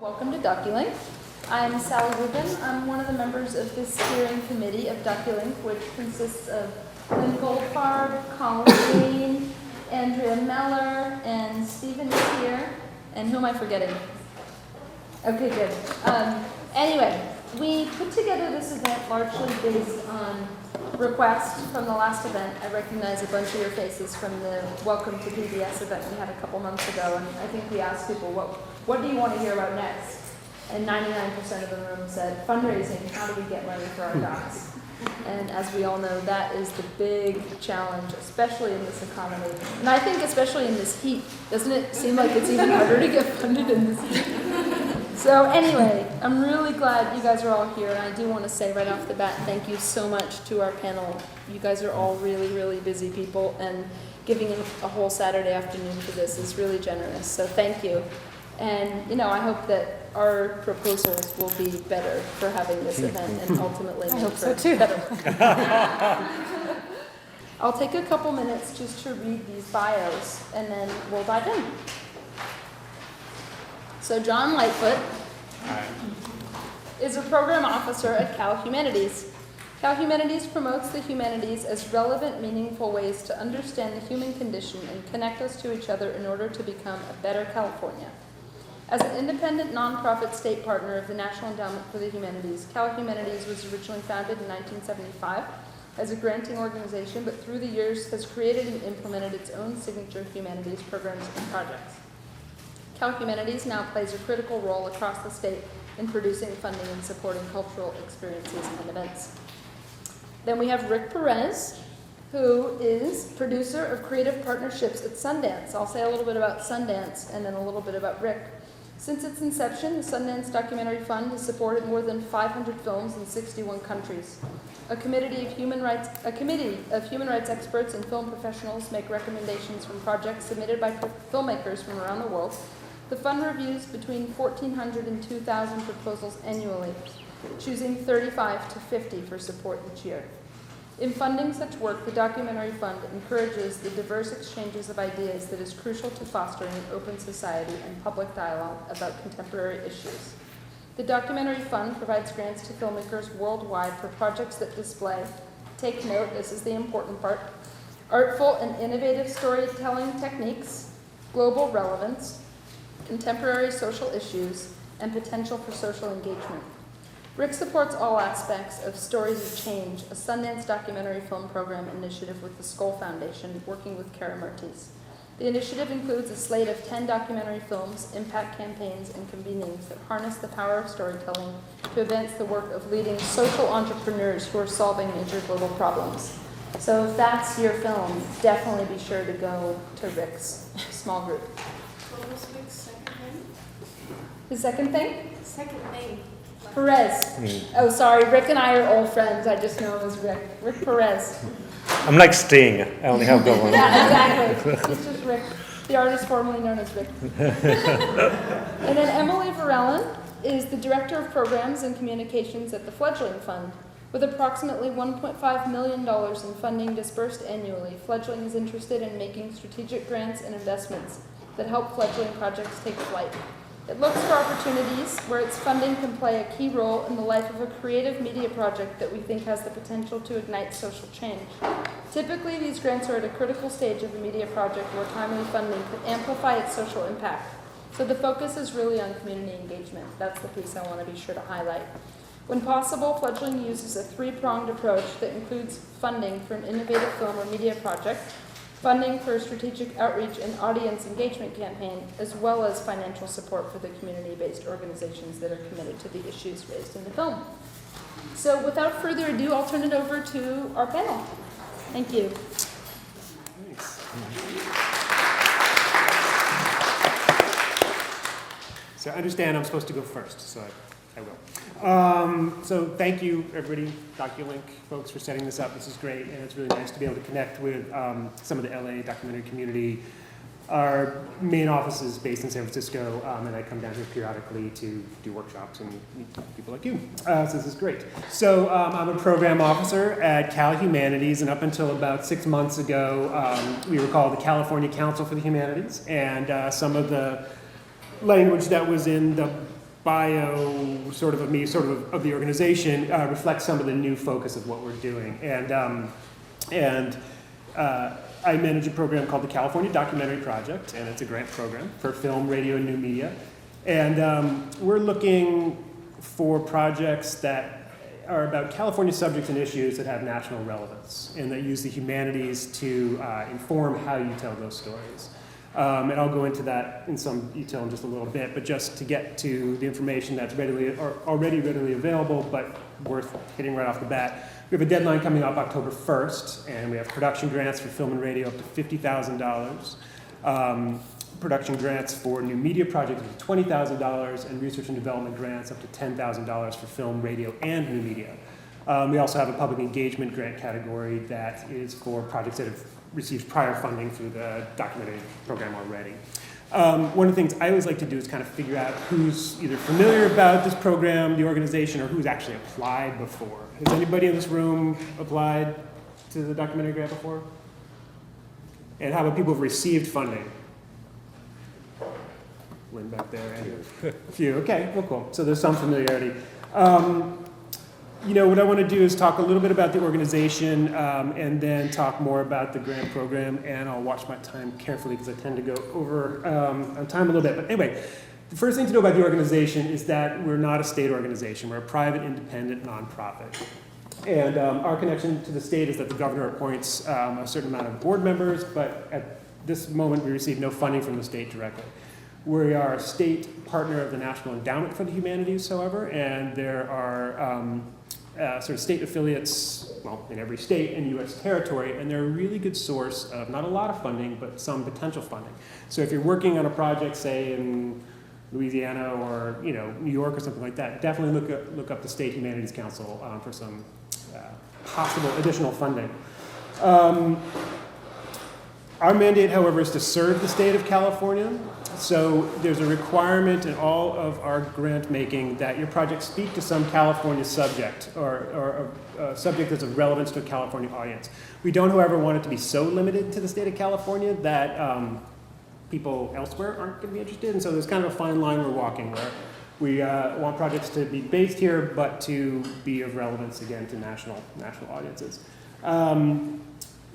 Welcome to Doculink. I'm Sally Rubin. I'm one of the members of the steering committee of Doculink, which consists of Lynn Goldfarb, Colleen, Andrea Meller, and Stephen is here. And who am I forgetting? Okay, good. Anyway, we put together this event largely based on request from the last event. I recognize a bunch of your faces from the Welcome to PBS event we had a couple months ago, and I think we asked people, what do you want to hear about next? And 99% of the room said, fundraising, how do we get money for our docs? And as we all know, that is the big challenge, especially in this economy. And I think especially in this heat, doesn't it seem like it's even harder to get funded in this heat? So anyway, I'm really glad you guys are all here, and I do want to say right off the bat, thank you so much to our panel. You guys are all really, really busy people, and giving a whole Saturday afternoon for this is really generous, so thank you. And, I hope that our proposals will be better for having this event and ultimately make it better. I'll take a couple minutes just to read these bios, and then we'll dive in. So John LIGHTFOOT is a program officer at Cal Humanities. Cal Humanities promotes the humanities as relevant, meaningful ways to understand the human condition and connect us to each other in order to become a better California. As an independent nonprofit state partner of the National Endowment for the Humanities, Cal Humanities was originally founded in 1975 as a granting organization, but through the years has created and implemented its own signature humanities programs and projects. Cal Humanities now plays a critical role across the state in producing, funding, and supporting cultural experiences and events. Then we have Rick Perez, who is producer of creative partnerships at Sundance. I'll say a little bit about Sundance and then a little bit about Rick. Since its inception, the Sundance Documentary Fund has supported more than 500 films in 61 countries. A committee of human rights experts and film professionals make recommendations from projects submitted by filmmakers from around the world. The fund reviews between 1,400 and 2,000 proposals annually, choosing 35 to 50 for support each year. In funding such work, the Documentary Fund encourages the diverse exchanges of ideas that is crucial to fostering an open society and public dialogue about contemporary issues. The Documentary Fund provides grants to filmmakers worldwide for projects that display, take note, this is the important part, artful and innovative storytelling techniques, global relevance, contemporary social issues, and potential for social engagement. Rick supports all aspects of Stories of Change, a Sundance documentary film program initiative with the Skoll Foundation, working with Kara Mertes. The initiative includes a slate of 10 documentary films, impact campaigns, and convenings that harness the power of storytelling to advance the work of leading social entrepreneurs who are solving major global problems. So if that's your film, definitely be sure to go to Rick's small group. What was Rick's second name? The second thing? Second name. Perez. Oh, sorry. Rick and I are old friends. I just know him as Rick. Rick Perez. I'm like Sting. I only have the one. Yeah, exactly. He's just Rick, the artist formerly known as Rick. And then Emily Varellen is the Director of Programs and Communications at the Fledgling Fund. With approximately $1.5 million in funding dispersed annually, Fledgling is interested in making strategic grants and investments that help fledgling projects take flight. It looks for opportunities where its funding can play a key role in the life of a creative media project that we think has the potential to ignite social change. Typically, these grants are at a critical stage of a media project where timely funding could amplify its social impact. So the focus is really on community engagement. That's the piece I want to be sure to highlight. When possible, Fledgling uses a three-pronged approach that includes funding for an innovative film or media project, funding for a strategic outreach and audience engagement campaign, as well as financial support for the community-based organizations that are committed to the issues raised in the film. So without further ado, I'll turn it over to our panel. Thank you. Thanks. So I understand I'm supposed to go first, so I will. So thank you, everybody, Doculink folks, for setting this up. This is great, and it's really nice to be able to connect with some of the LA documentary community. Our main office is based in San Francisco, and I come down here periodically to do workshops and meet people like you. So this is great. So I'm a program officer at Cal Humanities, and up until about 6 months ago, we were called the California Council for the Humanities, and some of the language that was in the bio sort of me, sort of the organization, reflects some of the new focus of what we're doing. And I manage a program called the California Documentary Project, and it's a grant program for film, radio, and new media. And we're looking for projects that are about California subjects and issues that have national relevance and that use the humanities to inform how you tell those stories. And I'll go into that in some detail in just a little bit, but just to get to the information that's already readily available, but worth hitting right off the bat. We have a deadline coming up October 1st, and we have production grants for film and radio up to $50,000. Production grants for new media projects up to $20,000, and research and development grants up to $10,000 for film, radio, and new media. We also have a public engagement grant category that is for projects that have received prior funding through the documentary program already. One of the things I always like to do is kind of figure out who's either familiar about this program, the organization, or who's actually applied before. Has anybody in this room applied to the documentary grant before? And how about people who've received funding? Lynn back there, and a few. Okay, well, cool. So there's some familiarity. What I want to do is talk a little bit about the organization and then talk more about the grant program, and I'll watch my time carefully because I tend to go over on time a little bit. But anyway, the first thing to know about the organization is that we're not a state organization. We're a private, independent nonprofit. And our connection to the state is that the governor appoints a certain amount of board members, but at this moment we receive no funding from the state directly. We are a state partner of the National Endowment for the Humanities, however, and there are sort of state affiliates, well, in every state and U.S. territory, and they're a really good source of not a lot of funding, but some potential funding. So if you're working on a project, say in Louisiana or New York or something like that, definitely look up the State Humanities Council for some possible additional funding. Our mandate, however, is to serve the state of California. So there's a requirement in all of our grant making that your project speak to some California subject or a subject that's of relevance to a California audience. We don't, however, want it to be so limited to the state of California that people elsewhere aren't going to be interested. And so there's kind of a fine line we're walking where we want projects to be based here, but to be of relevance, again, to national audiences.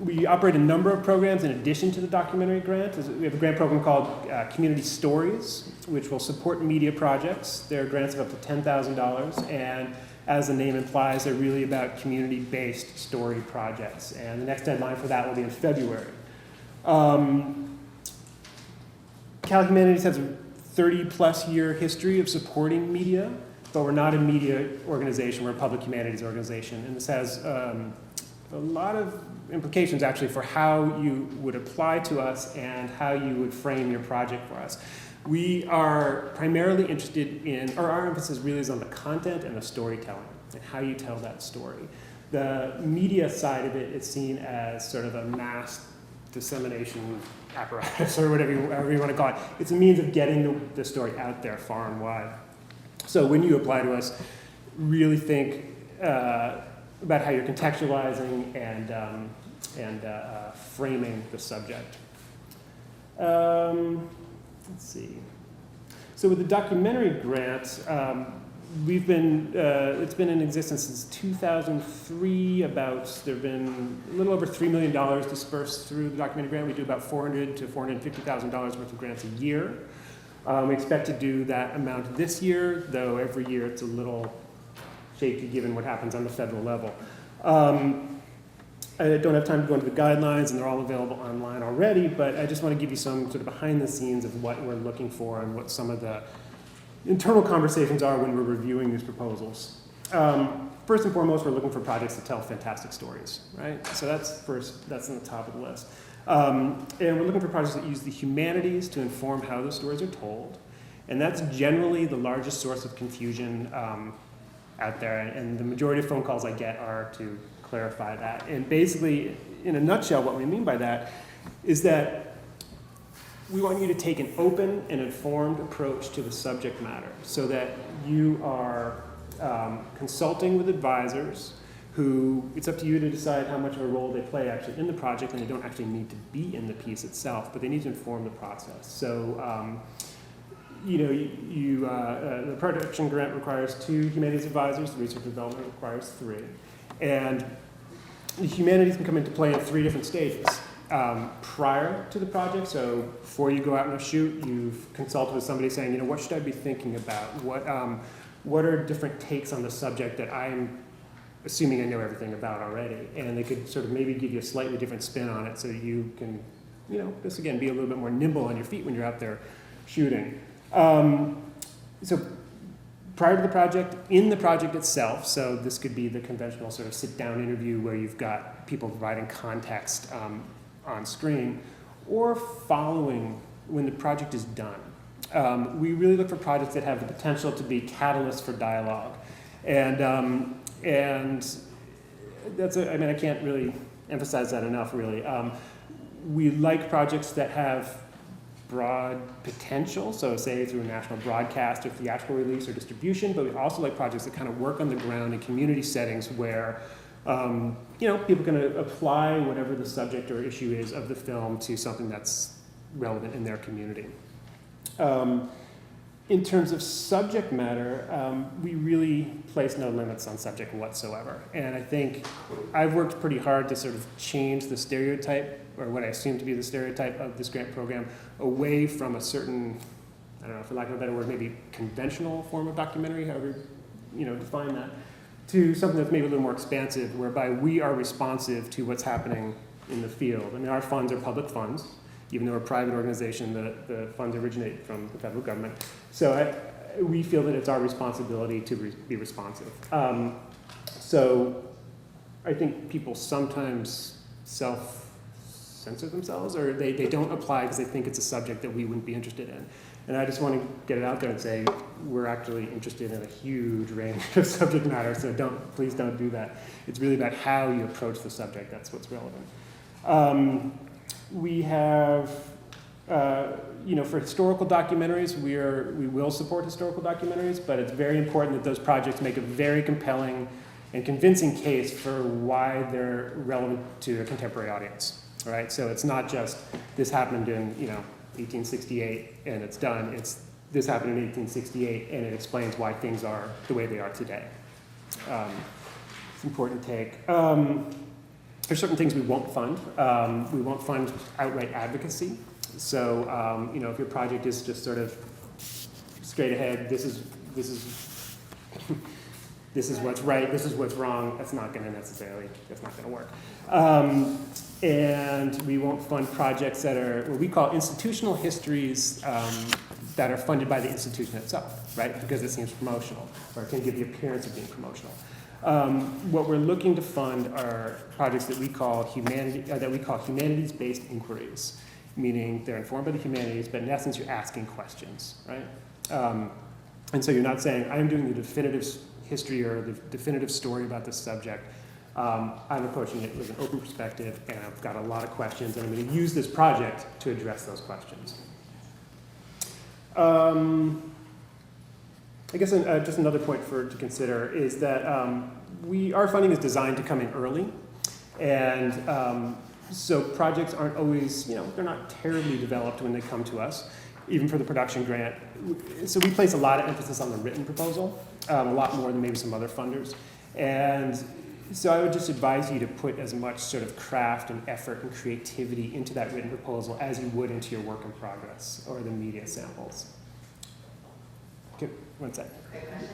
We operate a number of programs in addition to the documentary grant. We have a grant program called Community Stories, which will support media projects. There are grants of up to $10,000, and as the name implies, they're really about community-based story projects. And the next deadline for that will be in February. Cal Humanities has a 30-plus year history of supporting media, but we're not a media organization, we're a public humanities organization. And this has a lot of implications actually for how you would apply to us and how you would frame your project for us. We are primarily interested in, or our emphasis really is on the content and the storytelling and how you tell that story. The media side of it is seen as sort of a mass dissemination apparatus or whatever you want to call it. It's a means of getting the story out there far and wide. So when you apply to us, really think about how you're contextualizing and framing the subject. Let's see. So with the documentary grant, it's been in existence since 2003. There've been a little over $3 million dispersed through the documentary grant. We do about $400,000 to $450,000 worth of grants a year. We expect to do that amount this year, though every year it's a little shaky given what happens on the federal level. I don't have time to go into the guidelines, and they're all available online already, but I just want to give you some sort of behind the scenes of what we're looking for and what some of the internal conversations are when we're reviewing these proposals. First and foremost, we're looking for projects that tell fantastic stories, right? So that's on the top of the list. And we're looking for projects that use the humanities to inform how those stories are told. And that's generally the largest source of confusion out there. And the majority of phone calls I get are to clarify that. And basically, in a nutshell, what we mean by that is that we want you to take an open and informed approach to the subject matter so that you are consulting with advisors who, it's up to you to decide how much of a role they play actually in the project, and they don't actually need to be in the piece itself, but they need to inform the process. So the production grant requires 2 humanities advisors, the research and development requires 3. And the humanities can come into play at 3 different stages. Prior to the project, so before you go out on a shoot, you've consulted with somebody saying, what should I be thinking about? What are different takes on the subject that I'm assuming I know everything about already? And they could sort of maybe give you a slightly different spin on it so you can, just again, be a little bit more nimble on your feet when you're out there shooting. So prior to the project, in the project itself, so this could be the conventional sort of sit-down interview where you've got people providing context on screen, or following when the project is done. We really look for projects that have the potential to be catalysts for dialogue. And that's, I can't really emphasize that enough, really. We like projects that have broad potential, so say through a national broadcast or theatrical release or distribution, but we also like projects that kind of work on the ground in community settings where people can apply whatever the subject or issue is of the film to something that's relevant in their community. In terms of subject matter, we really place no limits on subject whatsoever. And I think I've worked pretty hard to sort of change the stereotype, or what I assume to be the stereotype of this grant program, away from a certain, I don't know, for lack of a better word, maybe conventional form of documentary, however, define that, to something that's maybe a little more expansive, whereby we are responsive to what's happening in the field. Our funds are public funds. Even though we're a private organization, the funds originate from the federal government. So we feel that it's our responsibility to be responsive. So I think people sometimes self-censor themselves, or they don't apply because they think it's a subject that we wouldn't be interested in. And I just want to get it out there and say, we're actually interested in a huge range of subject matter, so please don't do that. It's really about how you approach the subject. That's what's relevant. We have, for historical documentaries, we will support historical documentaries, but it's very important that those projects make a very compelling and convincing case for why they're relevant to a contemporary audience. All right, so it's not just this happened in 1868 and it's done. It's this happened in 1868 and it explains why things are the way they are today. It's important to take. There's certain things we won't fund. We won't fund outright advocacy. So, if your project is just sort of straight ahead, this is what's right, this is what's wrong, that's not going to work. And we won't fund projects that are what we call institutional histories that are funded by the institution itself, right? Because it seems promotional, or it can give the appearance of being promotional. What we're looking to fund are projects that we call humanities-based inquiries, meaning they're informed by the humanities, but in essence, you're asking questions, right? And so you're not saying, I'm doing the definitive history or the definitive story about this subject. I'm approaching it with an open perspective, and I've got a lot of questions, and I'm going to use this project to address those questions. I guess just another point to consider is that our funding is designed to come in early, and so projects aren't always, they're not terribly developed when they come to us, even for the production grant. So we place a lot of emphasis on the written proposal, a lot more than maybe some other funders. And so I would just advise you to put as much sort of craft and effort and creativity into that written proposal as you would into your work in progress or the media samples. Okay, one second. Quick question.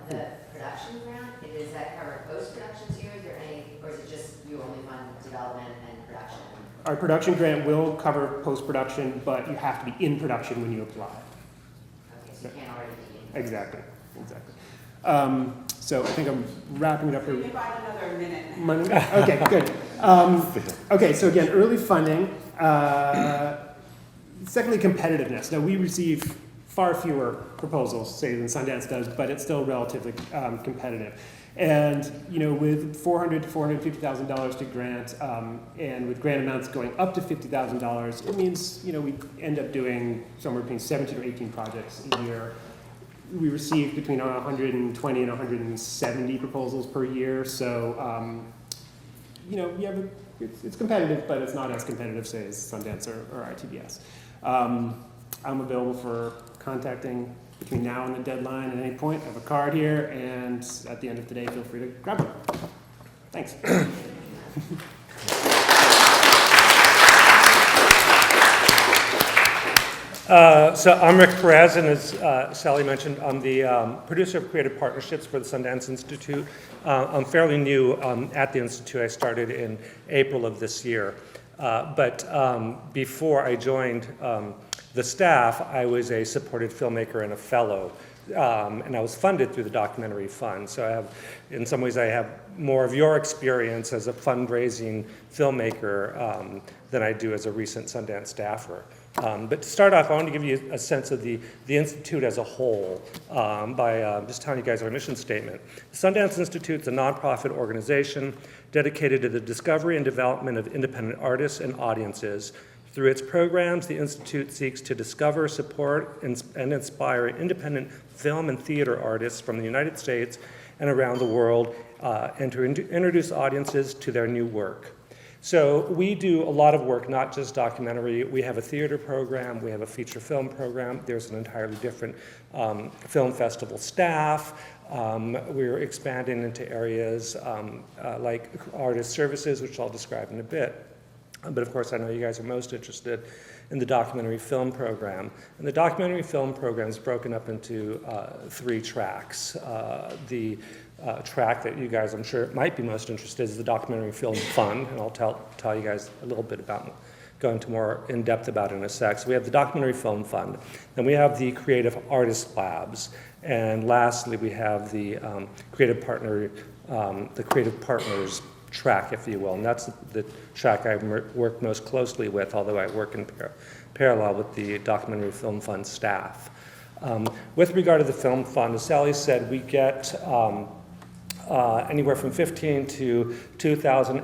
The production grant, does that cover post-production series or is it just you only fund development and production? Our production grant will cover post-production, but you have to be in production when you apply. Okay, so you can't already be in. Exactly. So I think I'm wrapping it up here. You got another minute. Okay, good. Okay, so again, early funding. Secondly, competitiveness. Now we receive far fewer proposals, say, than Sundance does, but it's still relatively competitive. And with $400,000 to $450,000 to grant, and with grant amounts going up to $50,000, it means we end up doing somewhere between 17 or 18 projects a year. We receive between 120 and 170 proposals per year, so it's competitive, but it's not as competitive, say, as Sundance or ITBS. I'm available for contacting between now and the deadline at any point. I have a card here, and at the end of today, feel free to grab it. Thanks. So I'm Rick Perez, and as Sally mentioned, I'm the producer of creative partnerships for the Sundance Institute. I'm fairly new at the Institute. I started in April of this year. But before I joined the staff, I was a supported filmmaker and a fellow. And I was funded through the Documentary Fund. So I have, in some ways, I have more of your experience as a fundraising filmmaker than I do as a recent Sundance staffer. But to start off, I want to give you a sense of the Institute as a whole by just telling you guys our mission statement. The Sundance Institute is a nonprofit organization dedicated to the discovery and development of independent artists and audiences. Through its programs, the Institute seeks to discover, support, and inspire independent film and theater artists from the United States and around the world, and to introduce audiences to their new work. So we do a lot of work, not just documentary. We have a theater program, we have a feature film program. There's an entirely different film festival staff. We're expanding into areas like artist services, which I'll describe in a bit. But of course, I know you guys are most interested in the documentary film program. And the documentary film program is broken up into 3 tracks. The track that you guys, I'm sure, might be most interested in is the Documentary Film Fund, and I'll tell you guys a little bit about, go into more in depth about it in a sec. So we have the Documentary Film Fund, then we have the Creative Artist Labs, and lastly, we have the Creative Partners track, if you will, and that's the track I work most closely with, although I work in parallel with the Documentary Film Fund staff. With regard to the Film Fund, as Sally said, we get anywhere from 15 to 2,000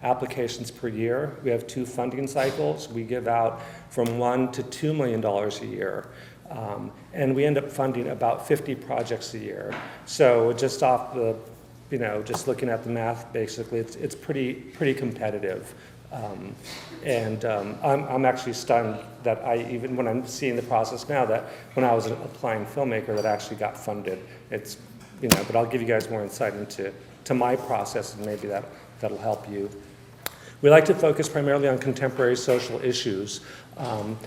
applications per year. We have 2 funding cycles. We give out from $1 to $2 million a year. And we end up funding about 50 projects a year. So just off the, just looking at the math, basically, it's pretty competitive. I'm actually stunned that even when I'm seeing the process now, that when I was an applying filmmaker that actually got funded. It's, but I'll give you guys more insight into my process, and maybe that'll help you. We like to focus primarily on contemporary social issues, with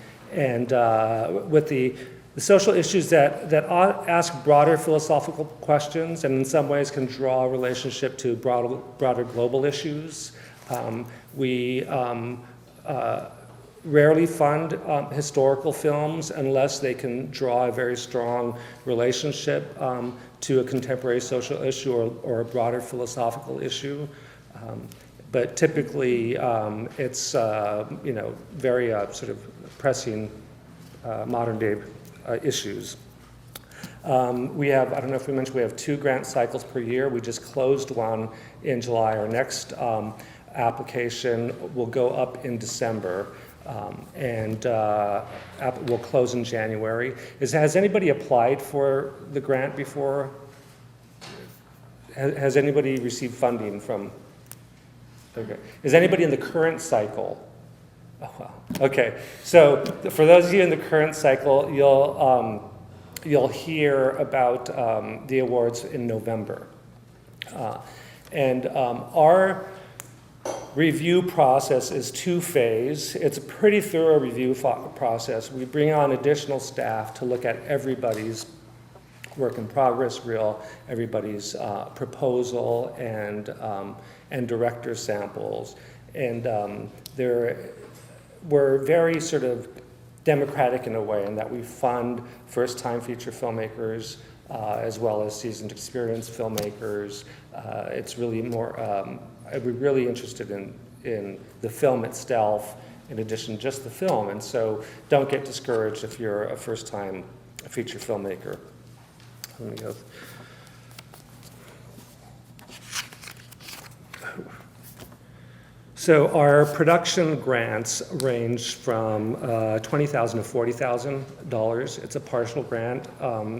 the social issues that ask broader philosophical questions, and in some ways can draw a relationship to broader global issues. We rarely fund historical films unless they can draw a very strong relationship to a contemporary social issue or a broader philosophical issue. But typically, it's very sort of pressing modern day issues. We have, I don't know if we mentioned, we have 2 grant cycles per year. We just closed one in July. Our next application will go up in December, and will close in January. Has anybody applied for the grant before? Has anybody received funding from? Okay. Is anybody in the current cycle? Oh, wow. Okay. So for those of you in the current cycle, you'll hear about the awards in November. Our review process is 2-phase. It's a pretty thorough review process. We bring on additional staff to look at everybody's work in progress reel, everybody's proposal, and director samples. And we're very sort of democratic in a way in that we fund first-time feature filmmakers as well as seasoned experienced filmmakers. It's really more, we're really interested in the film itself in addition to just the film. And so don't get discouraged if you're a first-time feature filmmaker. Let me go. So our production grants range from $20,000 to $40,000. It's a partial grant.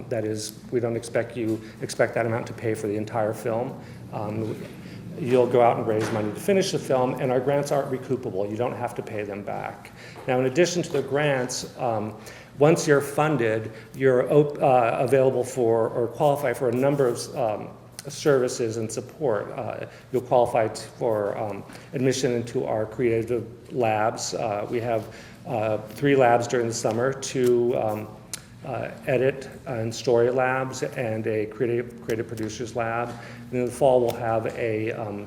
That is, we don't expect that amount to pay for the entire film. you'll go out and raise money to finish the film, and our grants aren't recoupable. You don't have to pay them back. Now, in addition to the grants, once you're funded, you're available for or qualify for a number of services and support. You'll qualify for admission into our creative labs. We have 3 labs during the summer, 2 edit and story labs and a creative producers lab. And in the fall, we'll have a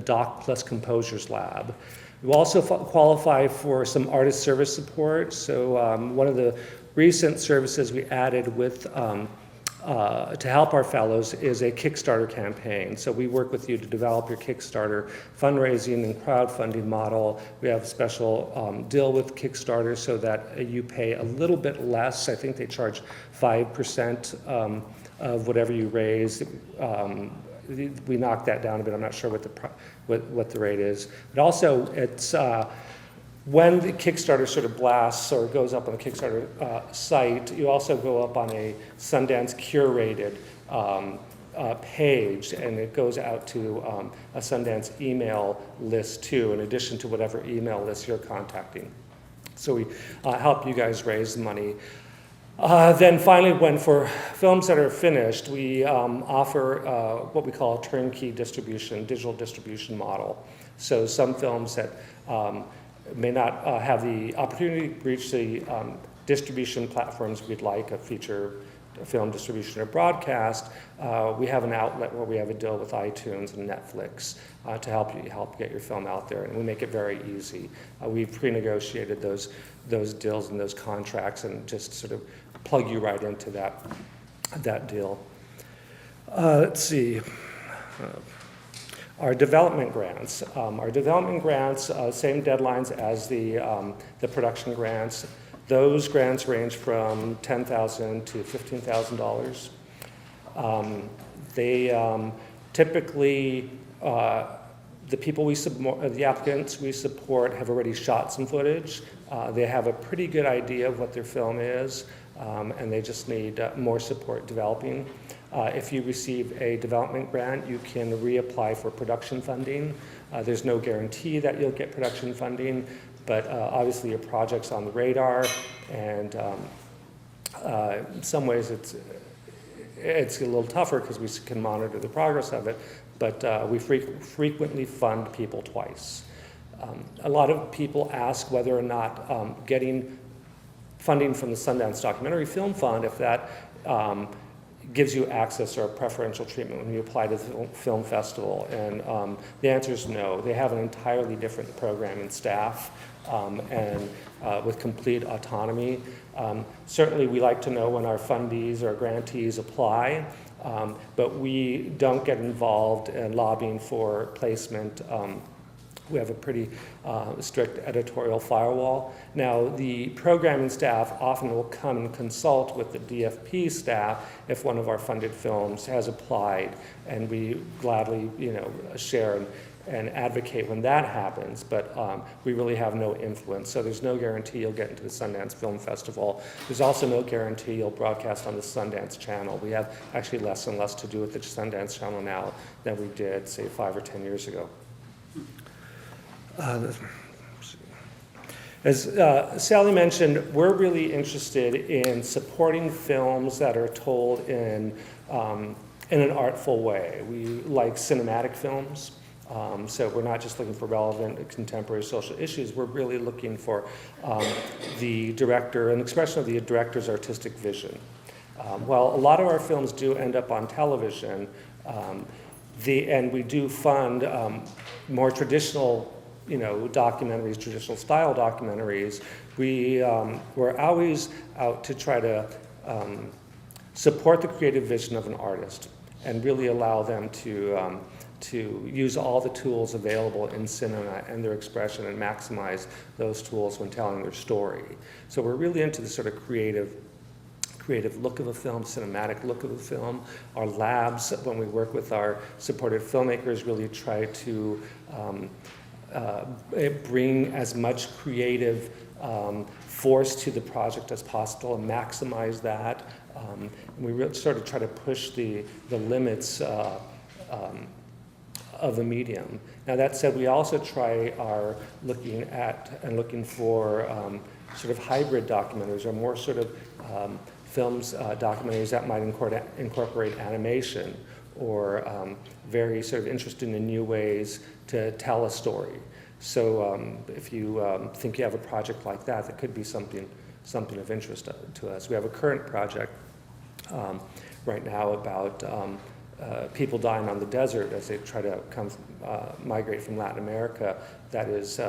doc plus composers lab. We'll also qualify for some artist service support. So one of the recent services we added with to help our fellows is a Kickstarter campaign. So we work with you to develop your Kickstarter fundraising and crowdfunding model. We have a special deal with Kickstarter so that you pay a little bit less. I think they charge 5% of whatever you raise. We knocked that down a bit. I'm not sure what the rate is. But also, it's when the Kickstarter sort of blasts or goes up on the Kickstarter site, you also go up on a Sundance curated page, and it goes out to a Sundance email list too, in addition to whatever email list you're contacting. So we help you guys raise money. Then finally, for films that are finished, we offer what we call a turnkey distribution, digital distribution model. So some films that may not have the opportunity to reach the distribution platforms we'd like, a feature film distribution or broadcast, we have an outlet where we have a deal with iTunes and Netflix to help get your film out there, and we make it very easy. We've pre-negotiated those deals and those contracts and just sort of plug you right into that deal. Let's see. Our development grants. Same deadlines as the production grants. Those grants range from $10,000 to $15,000. They typically, the applicants we support have already shot some footage. They have a pretty good idea of what their film is, and they just need more support developing. If you receive a development grant, you can reapply for production funding. There's no guarantee that you'll get production funding, but obviously your project's on the radar, and in some ways it's a little tougher because we can monitor the progress of it, but we frequently fund people twice. A lot of people ask whether or not getting funding from the Sundance Documentary Fund, if that gives you access or preferential treatment when you apply to the film festival, and the answer is no. They have an entirely different program and staff, and with complete autonomy. Certainly we like to know when our fundees or grantees apply, but we don't get involved in lobbying for placement. We have a pretty strict editorial firewall. Now, the programming staff often will come and consult with the DFP staff if one of our funded films has applied, and we gladly, share and advocate when that happens, but we really have no influence. So there's no guarantee you'll get into the Sundance Film Festival. There's also no guarantee you'll broadcast on the Sundance Channel. We have actually less and less to do with the Sundance Channel now than we did, say, 5 or 10 years ago. As Sally mentioned, we're really interested in supporting films that are told in an artful way. We like cinematic films, so we're not just looking for relevant contemporary social issues. We're really looking for the director, an expression of the director's artistic vision. While a lot of our films do end up on television, and we do fund more traditional documentaries, traditional style documentaries, we're always out to try to support the creative vision of an artist and really allow them to use all the tools available in cinema and their expression and maximize those tools when telling their story. So we're really into the sort of creative look of a film, cinematic look of a film. Our labs, when we work with our supported filmmakers, really try to bring as much creative force to the project as possible and maximize that. And we really sort of try to push the limits of the medium. Now that said, we also are looking for sort of hybrid documentaries, or more sort of films, documentaries that might incorporate animation, or very sort of interesting in new ways to tell a story. So if you think you have a project like that, that could be something of interest to us. We have a current project right now about people dying on the desert as they try to migrate from Latin America. That is,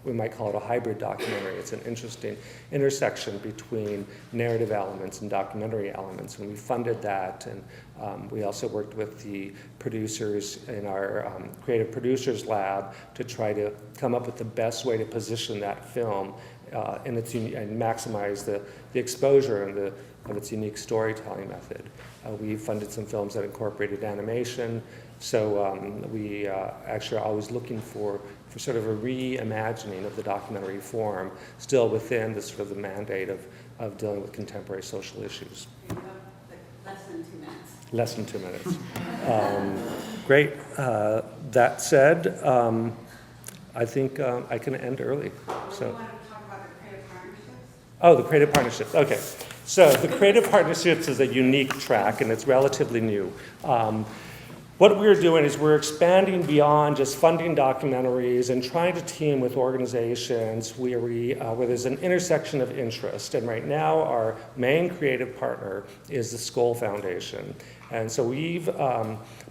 we might call it a hybrid documentary. It's an interesting intersection between narrative elements and documentary elements, and we funded that. And we also worked with the producers in our creative producers lab to try to come up with the best way to position that film and maximize the exposure of its unique storytelling method. We funded some films that incorporated animation, so we actually are always looking for sort of a reimagining of the documentary form, still within the sort of the mandate of dealing with contemporary social issues. Less than 2 minutes. Less than 2 minutes. Great. That said, I think I can end early. So. You want to talk about the creative partnerships? Oh, the creative partnerships. Okay. So the creative partnerships is a unique track, and it's relatively new. What we're doing is we're expanding beyond just funding documentaries and trying to team with organizations where there's an intersection of interest. And right now, our main creative partner is the Skoll Foundation. And so we've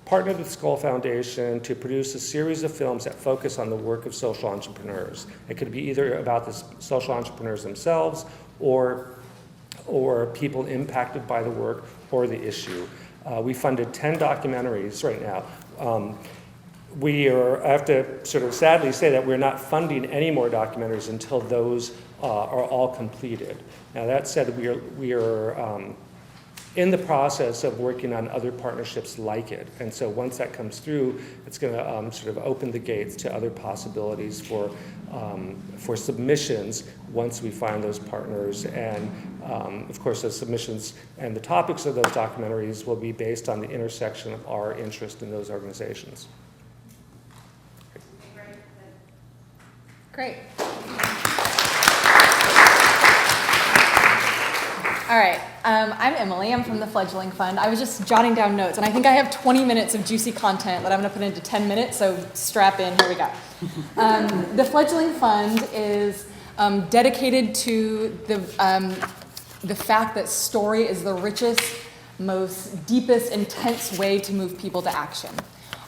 partnered with Skoll Foundation to produce a series of films that focus on the work of social entrepreneurs. It could be either about the social entrepreneurs themselves or people impacted by the work or the issue. We funded 10 documentaries right now. I have to sort of sadly say that we're not funding any more documentaries until those are all completed. Now that said, we are in the process of working on other partnerships like it. And so once that comes through, it's going to sort of open the gates to other possibilities for submissions once we find those partners. And of course, those submissions and the topics of those documentaries will be based on the intersection of our interest in those organizations. Great. All right, I'm Emily. I'm from the Fledgling Fund. I was just jotting down notes, and I think I have 20 minutes of juicy content that I'm going to put into 10 minutes, so strap in. Here we go. The Fledgling Fund is dedicated to the fact that story is the richest, most deepest, intense way to move people to action.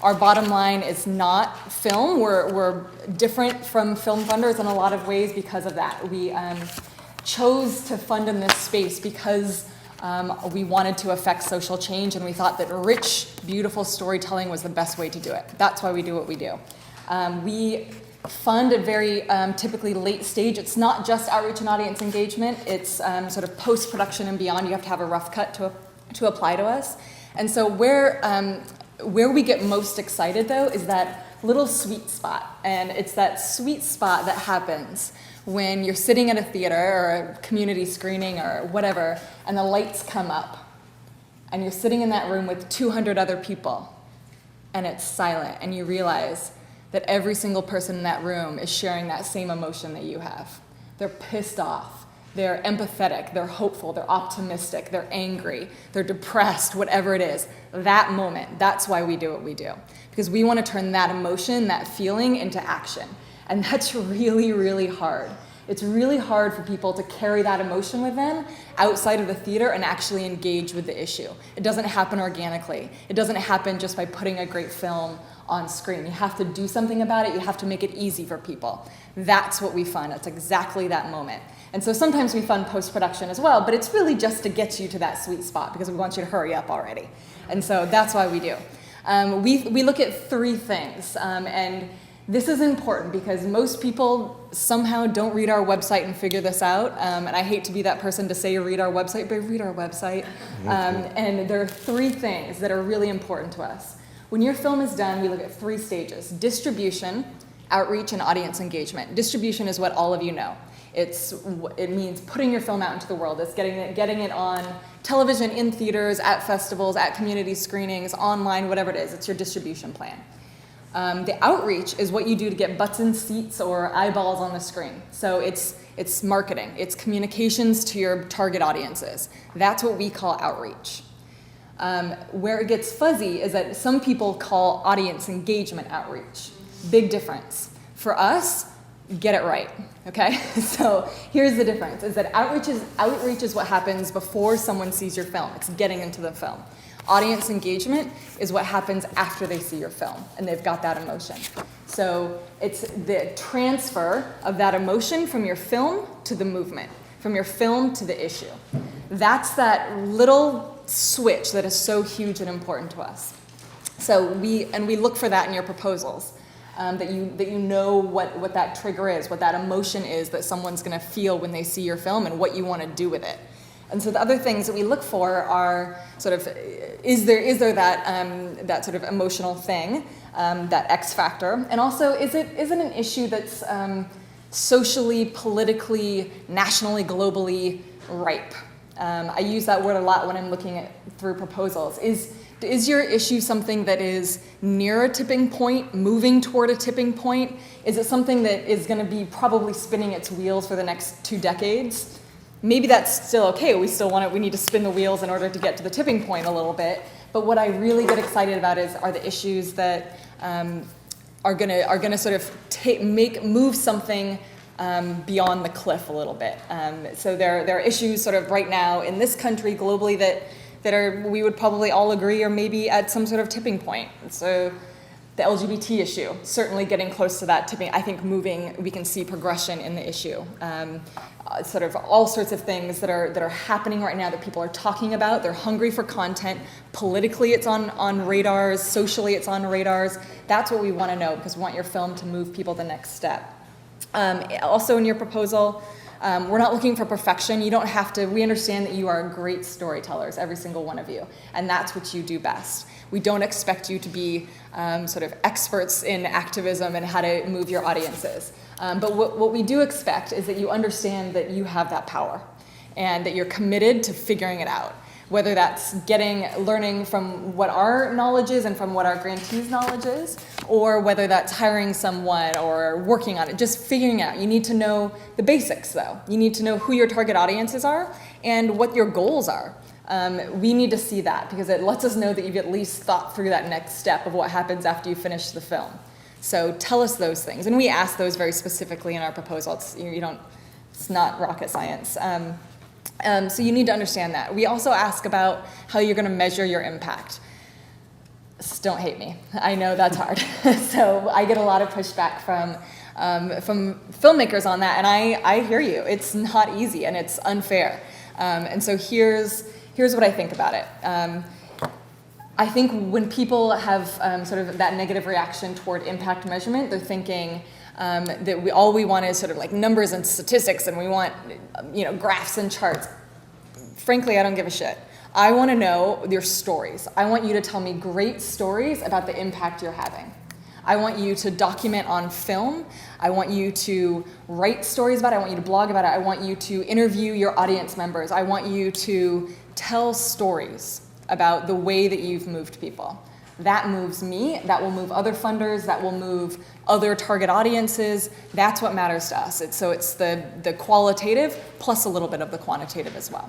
Our bottom line is not film. We're different from film funders in a lot of ways because of that. We chose to fund in this space because we wanted to affect social change, and we thought that rich, beautiful storytelling was the best way to do it. That's why we do what we do. We fund at very typically late stage. It's not just outreach and audience engagement. It's sort of post-production and beyond. You have to have a rough cut to apply to us. And so where we get most excited, though, is that little sweet spot. And it's that sweet spot that happens when you're sitting at a theater or a community screening or whatever, and the lights come up, and you're sitting in that room with 200 other people, and it's silent, and you realize that every single person in that room is sharing that same emotion that you have. They're pissed off, they're empathetic, they're hopeful, they're optimistic, they're angry, they're depressed, whatever it is. That moment, that's why we do what we do. Because we want to turn that emotion, that feeling, into action. And that's really, really hard. It's really hard for people to carry that emotion with them outside of the theater and actually engage with the issue. It doesn't happen organically. It doesn't happen just by putting a great film on screen. You have to do something about it. You have to make it easy for people. That's what we fund. It's exactly that moment. And so sometimes we fund post-production as well, but it's really just to get you to that sweet spot because we want you to hurry up already. And so that's why we do. We look at three things, and this is important because most people somehow don't read our website and figure this out. And I hate to be that person to say read our website, but read our website. And there are three things that are really important to us. When your film is done, we look at 3 stages: distribution, outreach, and audience engagement. Distribution is what all of you know. It means putting your film out into the world. It's getting it on television, in theaters, at festivals, at community screenings, online, whatever it is. It's your distribution plan. The outreach is what you do to get butts in seats or eyeballs on the screen. So it's marketing, it's communications to your target audiences. That's what we call outreach. Where it gets fuzzy is that some people call audience engagement outreach. Big difference. For us, get it right, okay? So here's the difference, is that outreach is what happens before someone sees your film. It's getting into the film. Audience engagement is what happens after they see your film and they've got that emotion. So it's the transfer of that emotion from your film to the movement, from your film to the issue. That's that little switch that is so huge and important to us. So we look for that in your proposals, that you know what that trigger is, what that emotion is that someone's going to feel when they see your film and what you want to do with it. And so the other things that we look for are sort of, is there that sort of emotional thing, that X factor, and also is it an issue that's socially, politically, nationally, globally ripe? I use that word a lot when I'm looking through proposals. Is your issue something that is near a tipping point, moving toward a tipping point? Is it something that is going to be probably spinning its wheels for the next 2 decades? Maybe that's still okay. We need to spin the wheels in order to get to the tipping point a little bit. But what I really get excited about are the issues that are gonna sort of move something beyond the cliff a little bit. So there are issues sort of right now in this country, globally, that are, we would probably all agree, are maybe at some sort of tipping point. So the LGBT issue, certainly getting close to that tipping. I think we can see progression in the issue. Sort of all sorts of things that are happening right now that people are talking about. They're hungry for content. Politically, it's on radars. Socially, it's on radars. That's what we want to know, because we want your film to move people the next step. Also in your proposal, we're not looking for perfection. You don't have to. We understand that you are great storytellers, every single one of you, and that's what you do best. We don't expect you to be sort of experts in activism and how to move your audiences. But what we do expect is that you understand that you have that power and that you're committed to figuring it out. Whether that's learning from what our knowledge is and from what our grantees' knowledge is, or whether that's hiring someone or working on it, just figuring out. You need to know the basics, though. You need to know who your target audiences are and what your goals are. We need to see that because it lets us know that you've at least thought through that next step of what happens after you finish the film. So tell us those things. And we ask those very specifically in our proposal. It's not rocket science. So you need to understand that. We also ask about how you're going to measure your impact. Don't hate me. I know that's hard. So I get a lot of pushback from filmmakers on that, and I hear you. It's not easy, and it's unfair. And so here's what I think about it. I think when people have sort of that negative reaction toward impact measurement, they're thinking that all we want is sort of like numbers and statistics, and we want graphs and charts. Frankly, I don't give a shit. I want to know your stories. I want you to tell me great stories about the impact you're having. I want you to document on film. I want you to write stories about it. I want you to blog about it. I want you to interview your audience members. I want you to tell stories about the way that you've moved people. That moves me. That will move other funders. That will move other target audiences. That's what matters to us. It's the qualitative plus a little bit of the quantitative as well.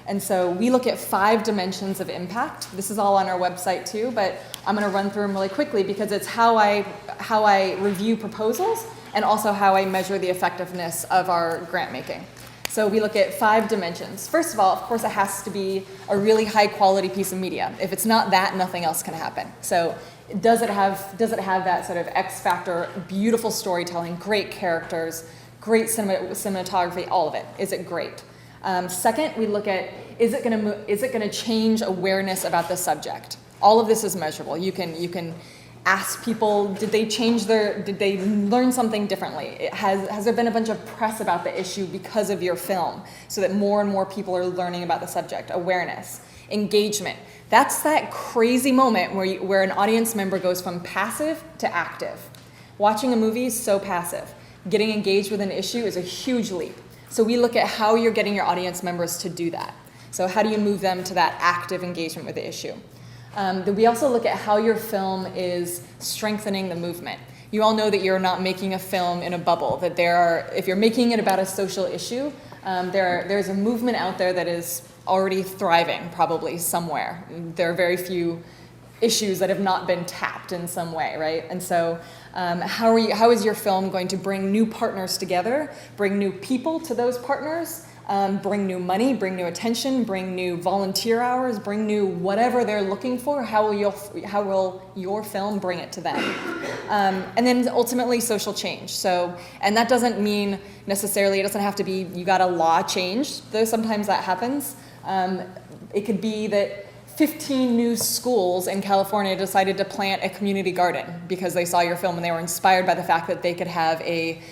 And so we look at 5 dimensions of impact. This is all on our website too, but I'm going to run through them really quickly because it's how I review proposals and also how I measure the effectiveness of our grant making. So we look at 5 dimensions. First of all, of course, it has to be a really high quality piece of media. If it's not that, nothing else can happen. So does it have that sort of X factor, beautiful storytelling, great characters, great cinematography, all of it? Is it great? Second, we look at, is it going to change awareness about the subject? All of this is measurable. You can ask people, did they learn something differently? Has there been a bunch of press about the issue because of your film so that more and more people are learning about the subject? Awareness, engagement. That's that crazy moment where an audience member goes from passive to active. Watching a movie is so passive. Getting engaged with an issue is a huge leap. So we look at how you're getting your audience members to do that. So how do you move them to that active engagement with the issue? that we also look at how your film is strengthening the movement. You all know that you're not making a film in a bubble, that if you're making it about a social issue, there's a movement out there that is already thriving probably somewhere. There are very few issues that have not been tapped in some way, right? And so how is your film going to bring new partners together, bring new people to those partners, bring new money, bring new attention, bring new volunteer hours, bring new whatever they're looking for? How will your film bring it to them? And then ultimately social change. So, and that doesn't mean necessarily, it doesn't have to be you got a law changed, though sometimes that happens. It could be that 15 new schools in California decided to plant a community garden because they saw your film and they were inspired by the fact that they could have a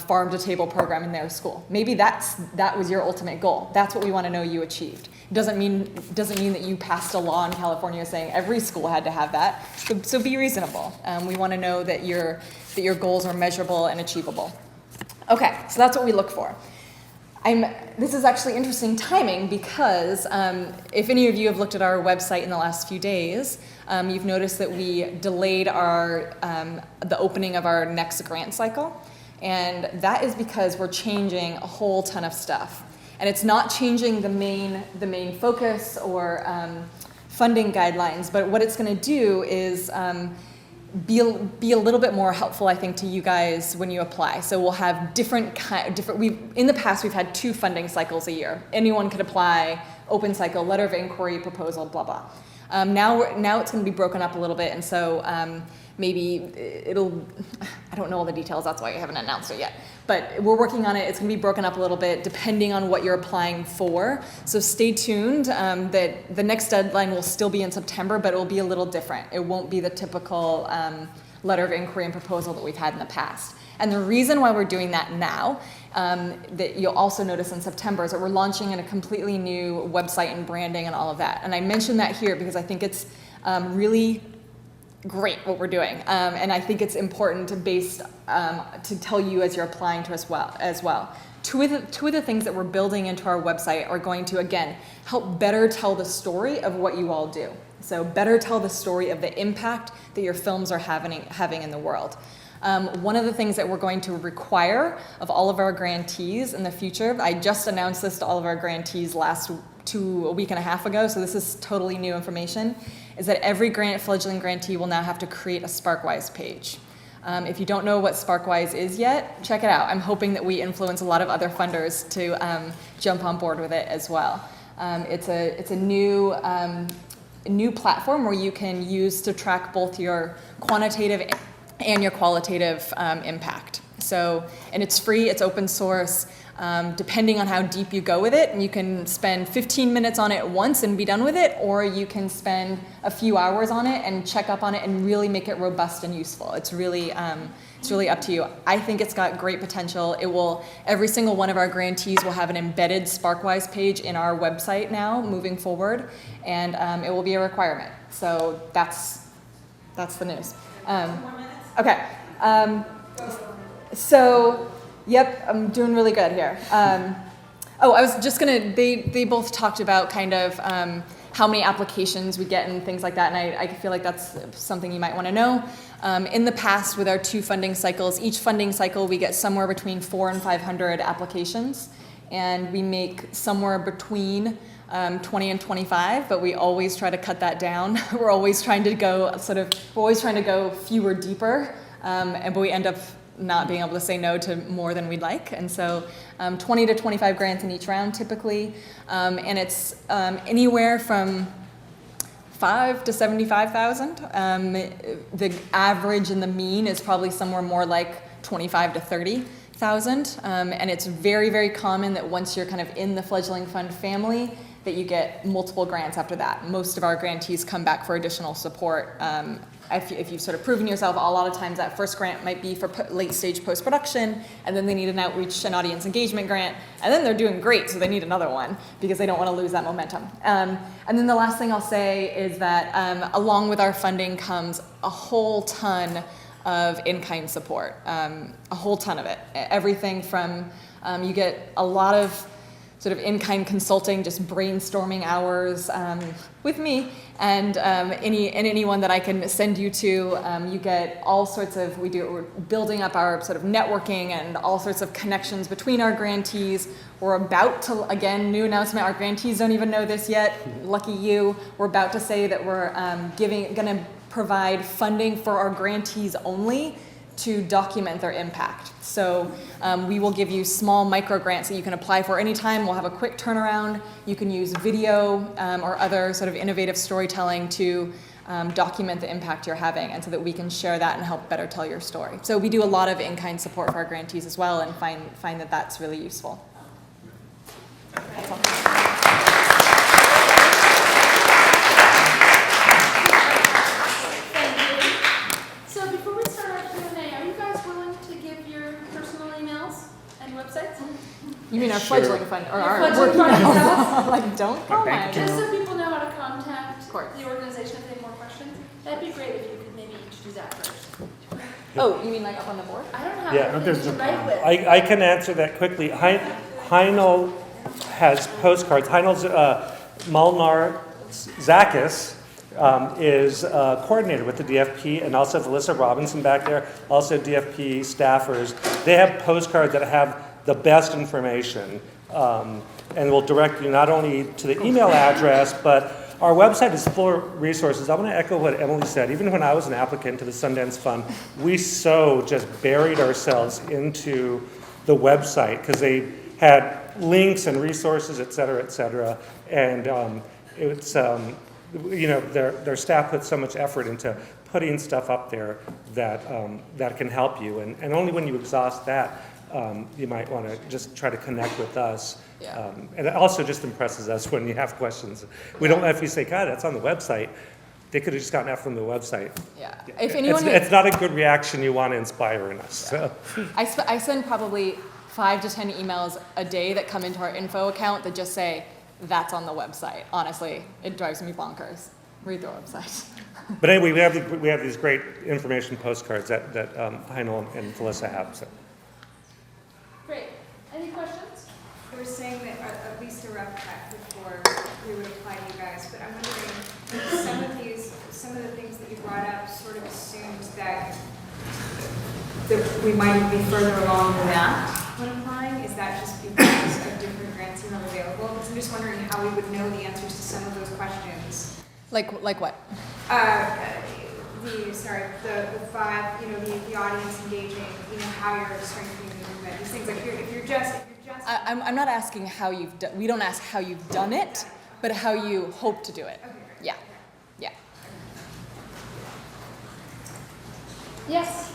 farm-to-table program in their school. Maybe that was your ultimate goal. That's what we want to know you achieved. Doesn't mean that you passed a law in California saying every school had to have that. So be reasonable. We want to know that your goals are measurable and achievable. Okay, so that's what we look for. This is actually interesting timing because if any of you have looked at our website in the last few days, you've noticed that we delayed the opening of our next grant cycle. And that is because we're changing a whole ton of stuff. And it's not changing the main focus or funding guidelines, but what it's going to do is be a little bit more helpful, I think, to you guys when you apply. So we'll have in the past we've had 2 funding cycles a year. Anyone could apply, open cycle, letter of inquiry, proposal, blah, blah. Now it's going to be broken up a little bit, and so maybe I don't know all the details, that's why I haven't announced it yet. But we're working on it. It's going to be broken up a little bit depending on what you're applying for. So stay tuned. That the next deadline will still be in September, but it will be a little different. It won't be the typical letter of inquiry and proposal that we've had in the past. And the reason why we're doing that now, that you'll also notice in September, is that we're launching in a completely new website and branding and all of that. And I mention that here because I think it's really great what we're doing, and I think it's important to tell you as you're applying to us as well. Two of the things that we're building into our website are going to, again, help better tell the story of what you all do. So better tell the story of the impact that your films are having in the world. One of the things that we're going to require of all of our grantees in the future, I just announced this to all of our grantees a week and a half ago, so this is totally new information, is that every Fledgling grantee will now have to create a Sparkwise page. If you don't know what Sparkwise is yet, check it out. I'm hoping that we influence a lot of other funders to jump on board with it as well. It's a new platform where you can use to track both your quantitative and your qualitative impact. So, and it's free, it's open source. Depending on how deep you go with it, you can spend 15 minutes on it once and be done with it, or you can spend a few hours on it and check up on it and really make it robust and useful. It's really up to you. I think it's got great potential. Every single one of our grantees will have an embedded Sparkwise page in our website now moving forward, and it will be a requirement. So that's the news. Okay. Yep, I'm doing really good here. I was just they both talked about kind of how many applications we get and things like that, and I feel like that's something you might want to know. In the past, with our 2 funding cycles, each funding cycle we get somewhere between 400 and 500 applications, and we make somewhere between 20 and 25, but we always try to cut that down. We're always trying to go fewer, deeper, but we end up not being able to say no to more than we'd like. And so 20 to 25 grants in each round typically. And it's anywhere from 5 to 75,000. The average and the mean is probably somewhere more like 25 to 30,000. And it's very, very common that once you're kind of in the Fledgling Fund family, that you get multiple grants after that. Most of our grantees come back for additional support. If you've sort of proven yourself, a lot of times that first grant might be for late stage post-production, and then they need an outreach and audience engagement grant, and then they're doing great, so they need another one because they don't want to lose that momentum. And then the last thing I'll say is that along with our funding comes a whole ton of in-kind support, a whole ton of it. Everything from, you get a lot of sort of in-kind consulting, just brainstorming hours with me, and anyone that I can send you to. You get all sorts of, we're building up our sort of networking and all sorts of connections between our grantees. We're about to, again, new announcement, our grantees don't even know this yet, lucky you. We're about to say that we're gonna provide funding for our grantees only to document their impact. So we will give you small micro grants that you can apply for anytime. We'll have a quick turnaround. You can use video or other sort of innovative storytelling to document the impact you're having, and so that we can share that and help better tell your story. So we do a lot of in-kind support for our grantees as well, and find that that's really useful. That's all. So before we start our Q&A, are you guys willing to give your personal emails and websites? You mean our Sure. Fledgling fund, or our Fledgling working fund emails? Like, don't call bank mine. account. Just so people know how to contact Of course. the organization if they have more questions. That'd be great if you could maybe each do that first. Oh, you mean like up on the board? I don't have Yeah. anything There's to no write with. I can answer that quickly. Heinel has postcards. Heinel's Molnar Zakis is coordinated with the DFP, and also Alyssa Robinson back there, also DFP staffers. They have postcards that have the best information, and will direct you not only to the email address, but our website is full of resources. I want to echo what Emily said. Even when I was an applicant to the Sundance Fund, we so just buried ourselves into the website because they had links and resources, et cetera, and it's their staff put so much effort into putting stuff up there that can help you, and only when you exhaust that you might want to just try to connect with us. Yeah. And it also just impresses us when you have questions. We don't know if you say, God, that's on the website. They could have just gotten that from the website. Yeah. If anyone, It's not a good reaction you want to inspire in us. So. I send probably 5 to 10 emails a day that come into our info account that just say, that's on the website. Honestly, it drives me bonkers. Read the website. But anyway, we have these great information postcards that Heinel and Felissa have. So. Great. Any questions? We were saying that at least a rough cut before we would apply to you guys, but I'm wondering, some of the things that you brought up sort of assumed that we might be further along than that when applying. Is that just because of different grants are not available? Because I'm just wondering how we would know the answers to some of those questions. Like what? The 5, the audience engaging, how you're strengthening the movement. These things like if you're just. I'm not asking how you've done. We don't ask how you've done it, but how you hope to do it. Okay, great. Yeah. Yeah. Yes.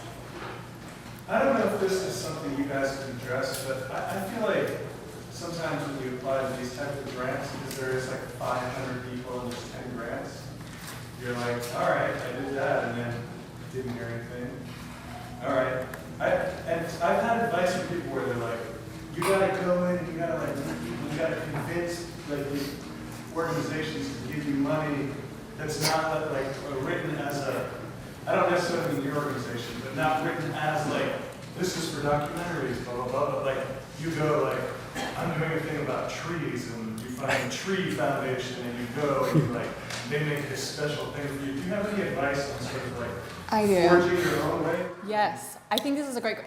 I don't know if this is something you guys can address, but I feel like sometimes when you apply to these types of grants, because there is like 500 people and there's 10 grants, you're like, all right, I did that, and then didn't hear anything. All right. And I've had advice from people where they're like, you gotta go in, you gotta you gotta convince like the organizations to give you money that's not like written as I don't necessarily mean your organization, but not written as like, this is for documentaries, blah, blah, blah, but like, you go like, I'm doing a thing about trees, and you find a tree foundation, and you go, and you like, they make this special thing for you. Do you have any advice on sort of like, I do. forging your own way? Yes, I think this is a great.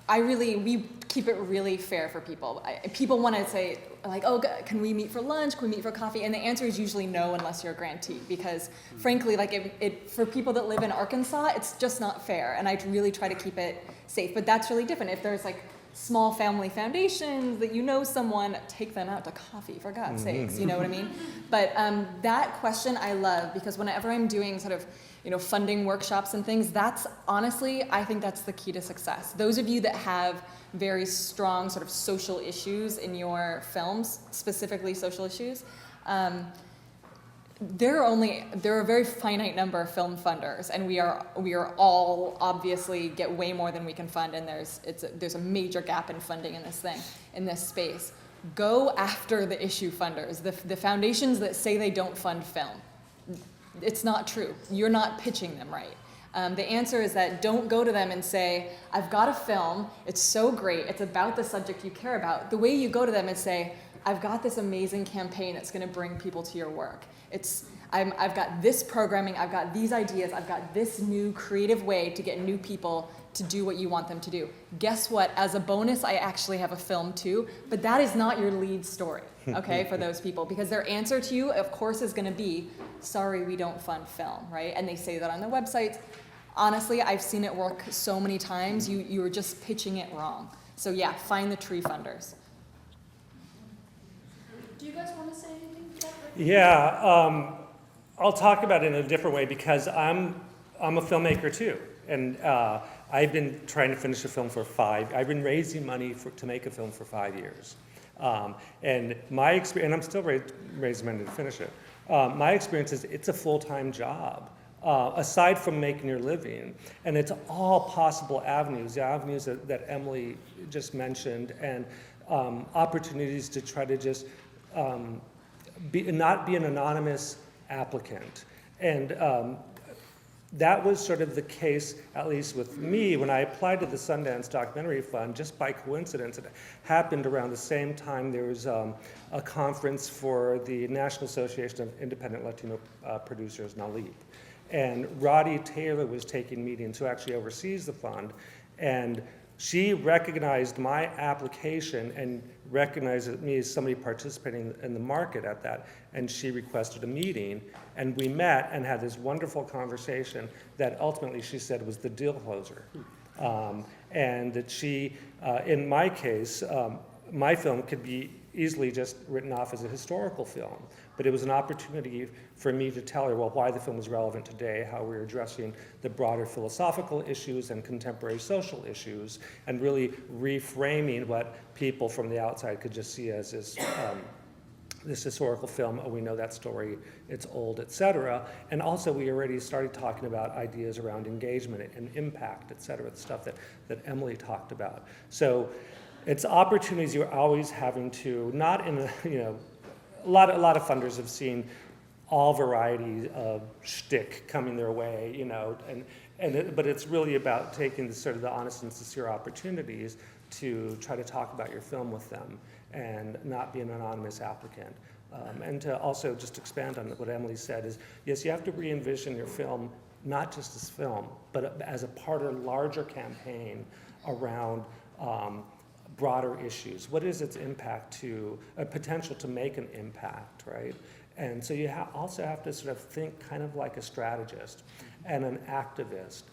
We keep it really fair for people. People want to say, like, oh, can we meet for lunch? Can we meet for coffee? And the answer is usually no unless you're a grantee, because frankly, like for people that live in Arkansas, it's just not fair. And I really try to keep it safe. But that's really different. If there's like small family foundations that someone, take them out to coffee, for God's sakes, you know what I mean? But that question I love, because whenever I'm doing sort of funding workshops and things, that's honestly, I think that's the key to success. Those of you that have very strong sort of social issues in your films, specifically social issues, there are a very finite number of film funders, and we are all obviously get way more than we can fund, and there's a major gap in funding in this space. Go after the issue funders, the foundations that say they don't fund film. It's not true. You're not pitching them right. The answer is that don't go to them and say, I've got a film, it's so great, it's about the subject you care about. The way you go to them is say, I've got this amazing campaign that's going to bring people to your work. I've got this programming, I've got these ideas, I've got this new creative way to get new people to do what you want them to do. Guess what? As a bonus, I actually have a film too, but that is not your lead story, okay, for those people, because their answer to you, of course, is going to be, sorry, we don't fund film, right? And they say that on their websites. Honestly, I've seen it work so many times, you were just pitching it wrong. So yeah, find the tree funders. Do you guys want to say anything to that? Yeah, I'll talk about it in a different way because I'm a filmmaker too, and I've been trying to finish a film I've been raising money to make a film for 5 years. And my experience, and I'm still raising money to finish it. My experience is it's a full-time job, aside from making your living. And it's all possible avenues, the avenues that Emily just mentioned, and opportunities to try to just not be an anonymous applicant. And that was sort of the case, at least with me, when I applied to the Sundance Documentary Fund. Just by coincidence, it happened around the same time there was a conference for the National Association of Independent Latino Producers, NALIP. And Roddy Taylor was taking meetings, who actually oversees the fund, and she recognized my application and recognized me as somebody participating in the market at that, and she requested a meeting, and we met and had this wonderful conversation that ultimately she said was the deal closer. And that she, in my case, my film could be easily just written off as a historical film, but it was an opportunity for me to tell her, well, why the film is relevant today, how we're addressing the broader philosophical issues and contemporary social issues, and really reframing what people from the outside could just see as this historical film. Oh, we know that story, it's old, etc. And also we already started talking about ideas around engagement and impact, etc., the stuff that Emily talked about. So it's opportunities you're always having to, not in a, a lot of funders have seen all varieties of shtick coming their way, but it's really about taking the honest and sincere opportunities to try to talk about your film with them and not be an anonymous applicant. And to also just expand on what Emily said is, yes, you have to re-envision your film, not just as film, but as a part of a larger campaign around broader issues. What is its impact a potential to make an impact, right? And so you also have to sort of think kind of like a strategist and an activist.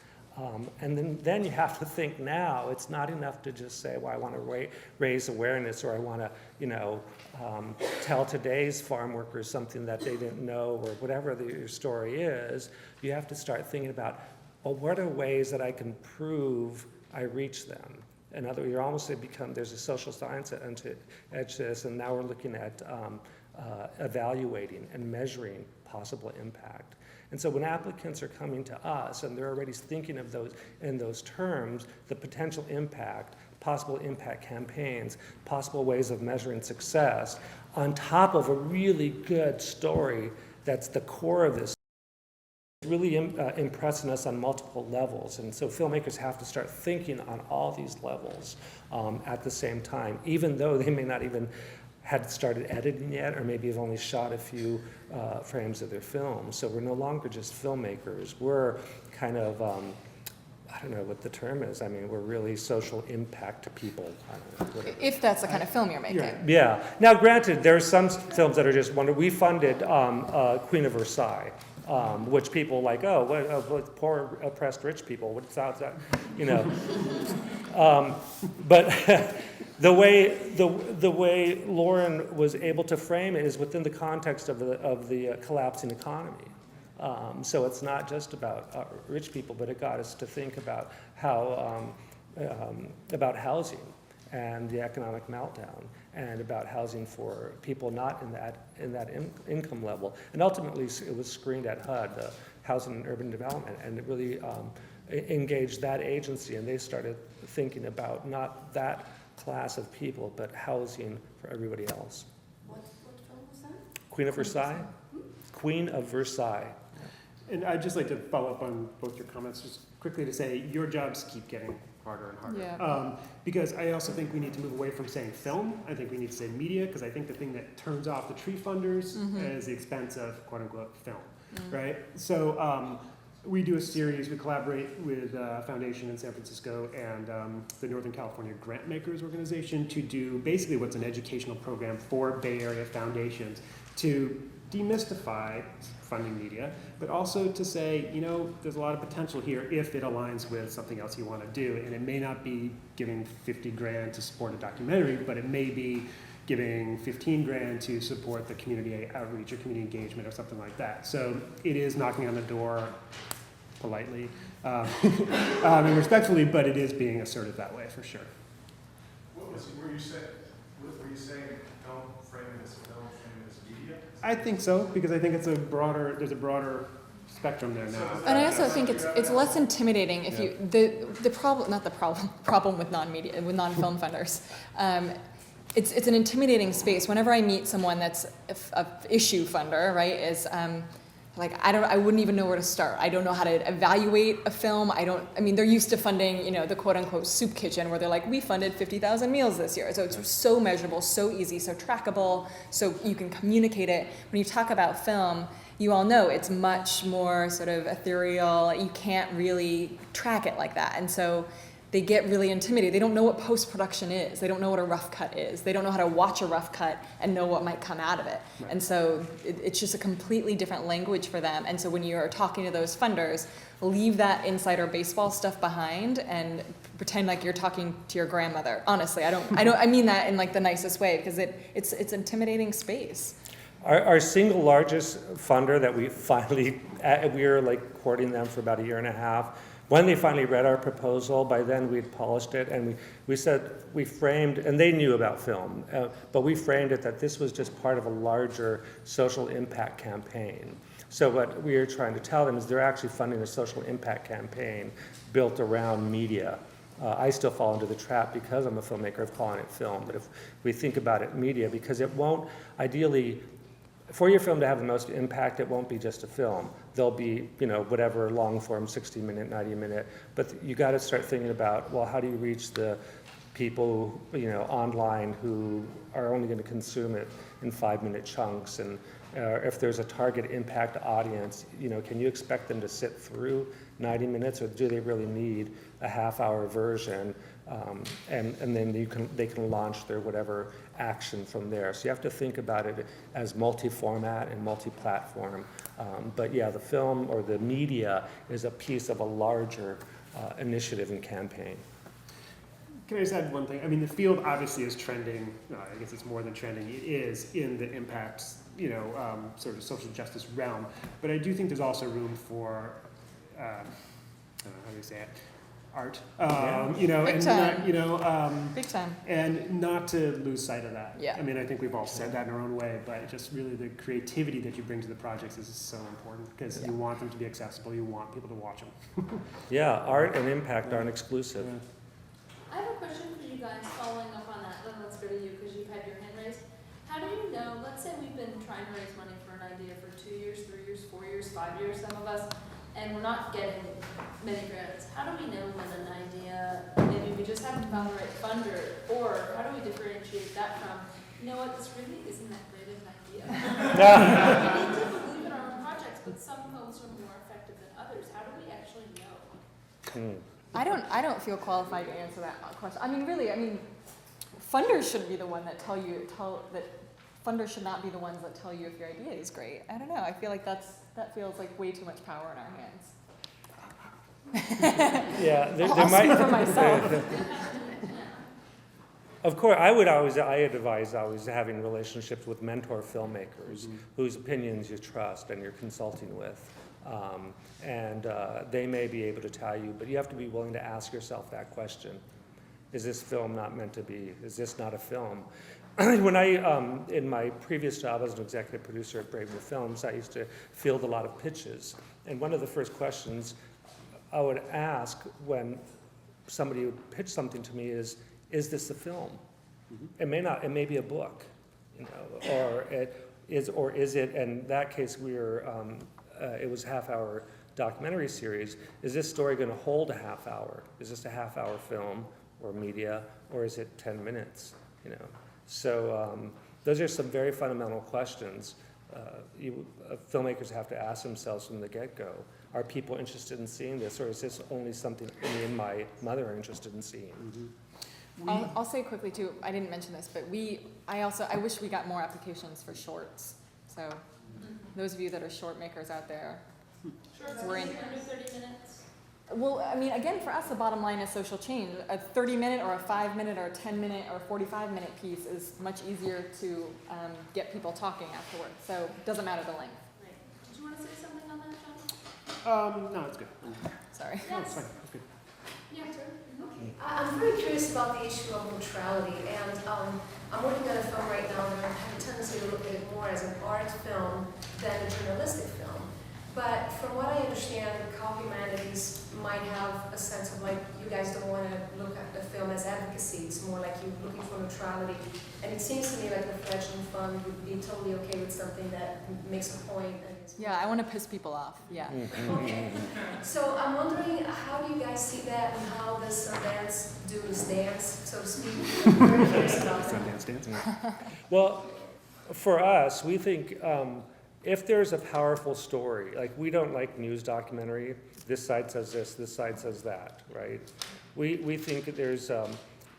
And then you have to think now, it's not enough to just say, well, I want to raise awareness, or I want to, tell today's farm workers something that they didn't know, or whatever your story is. You have to start thinking about, well, what are ways that I can prove I reach them? In other words, you're almost there's a social science edge to this, and now we're looking at evaluating and measuring possible impact. And so when applicants are coming to us and they're already thinking of those in those terms, the potential impact, possible impact campaigns, possible ways of measuring success, on top of a really good story that's the core of this, really impressing us on multiple levels. And so filmmakers have to start thinking on all these levels at the same time, even though they may not even had started editing yet, or maybe have only shot a few frames of their film. So we're no longer just filmmakers. We're kind of, I don't know what the term is. I mean, we're really social impact people. I don't know, whatever. If that's the kind of film you're making. Yeah. Now, granted, there are some films that are just wonderful. We funded Queen of Versailles, which people like, what poor oppressed rich people. What sounds that, but. The way Lauren was able to frame it is within the context of the collapsing economy. So it's not just about rich people, but it got us to think about how about housing and the economic meltdown, and about housing for people not in that income level. And ultimately, it was screened at HUD, the Housing and Urban Development, and it really engaged that agency, and they started thinking about not that class of people, but housing for everybody else. What film was that? Queen of Versailles? Queen of Versailles. And I'd just like to follow up on both your comments, just quickly to say your jobs keep getting harder and harder. Yeah. Because I also think we need to move away from saying film. I think we need to say media, because I think the thing that turns off the tree funders is the expense of quote unquote film, right? So we do a series, we collaborate with a foundation in San Francisco and the Northern California Grant Makers organization to do basically what's an educational program for Bay Area foundations to demystify funding media, but also to say, you know, there's a lot of potential here if it aligns with something else you want to do. And it may not be giving 50 grand to support a documentary, but it may be giving 15 grand to support the community outreach or community engagement or something like that. So it is knocking on the door politely and respectfully, but it is being assertive that way for sure. Were you saying don't frame it as film, frame it as media? I think so, because I think there's a broader spectrum there now. And I also think it's less intimidating if you the problem with non-media with non-film funders. It's an intimidating space. Whenever I meet someone that's a issue funder, right, is I wouldn't even know where to start. I don't know how to evaluate a film. I mean, they're used to funding, the quote unquote soup kitchen where they're like, we funded 50,000 meals this year. So it's so measurable, so easy, so trackable, so you can communicate it. When you talk about film, you all know it's much more sort of ethereal. You can't really track it like that. And so they get really intimidated. They don't know what post-production is. They don't know what a rough cut is. They don't know how to watch a rough cut and know what might come out of it. Right. And so it's just a completely different language for them. And so when you're talking to those funders, leave that insider baseball stuff behind and pretend like you're talking to your grandmother. Honestly, I mean that in like the nicest way, because it's intimidating space. Our single largest funder that we finally, we were like courting them for about a year and a half. When they finally read our proposal, by then we'd polished it, and we said, we framed, and they knew about film, but we framed it that this was just part of a larger social impact campaign. So what we are trying to tell them is they're actually funding a social impact campaign built around media. I still fall into the trap because I'm a filmmaker of calling it film, but if we think about it media, because it won't, ideally, for your film to have the most impact, it won't be just a film. There'll be, whatever long form, 60-minute, 90-minute, but you got to start thinking about, well, how do you reach the people, online who are only going to consume it in 5-minute chunks, and if there's a target impact audience, can you expect them to sit through 90 minutes, or do they really need a half-hour version? And then they can launch their whatever action from there. So you have to think about it as multi-format and multi-platform. But yeah, the film or the media is a piece of a larger initiative and campaign. Can I just add one thing? I mean, the field obviously is trending. I guess it's more than trending. It is in the impact, sort of social justice realm. But I do think there's also room for, I don't know, how do you say it? Art, Big and time. not, Big time. and not to lose sight of that. Yeah. I mean, I think we've all said that in our own way, but just really the creativity that you bring to the projects is so important because you want them to be accessible. You want people to watch them. Yeah, art and impact aren't exclusive. Yeah. I have a question for you guys following up on that, then let's go to you because you've had your hand raised. How do you know, let's say we've been trying to raise money for an idea for 2 years, 3 years, 4 years, 5 years, some of us, and we're not getting many grants. How do we know when an idea, maybe we just haven't found the right funder, or how do we differentiate that from, this really isn't that great of an idea? We need to believe in our own projects, but some films are more effective than others. How do we actually know? I don't feel qualified to answer that question. Funders shouldn't be the one that funders should not be the ones that tell you if your idea is great. I don't know. I feel like that feels like way too much power in our hands. Yeah, there I'll might. speak for myself. Of course, I advise always having relationships with mentor filmmakers whose opinions you trust and you're consulting with. And they may be able to tell you, but you have to be willing to ask yourself that question. Is this film not meant to be? Is this not a film? When in my previous job as an executive producer at Brave New Films, I used to field a lot of pitches. And one of the first questions I would ask when somebody would pitch something to me is this a film? It may not, it may be a book, or is it, in that case we were it was a half-hour documentary series. Is this story going to hold a half hour? Is this a half-hour film or media, or is it 10 minutes? You know, so those are some very fundamental questions filmmakers have to ask themselves from the get-go. Are people interested in seeing this, or is this only something me and my mother are interested in seeing? Mm-hmm. I'll say quickly too, I didn't mention this, but I wish we got more applications for shorts. So those of you that are short makers out there, Shorts We're in- under 30 minutes. well, I mean, again, for us, the bottom line is social change. A 30-minute or a 5-minute or a 10-minute or 45-minute piece is much easier to get people talking afterward. So it doesn't matter the length. Right. Did you want to say something on that, John? No, it's good. Sorry. No, it's fine. It's good. Yeah, sure. I'm very curious about the issue of neutrality, and I'm working on a film right now that I have a tendency to look at it more as an art film than a journalistic film. But from what I understand, Cal Humanities might have a sense of like, you guys don't want to look at the film as advocacy, it's more like you're looking for neutrality. And it seems to me like the Fledgling Fund would be totally okay with something that makes a point and is... Yeah, I want to piss people off. Yeah. Okay. So I'm wondering, how do you guys see that, and how does Sundance do this dance, so to speak? I'm very curious about that. Sundance dance. Well, for us, we think if there's a powerful story, like we don't like news documentary, this side says this side says that, right? We think that there's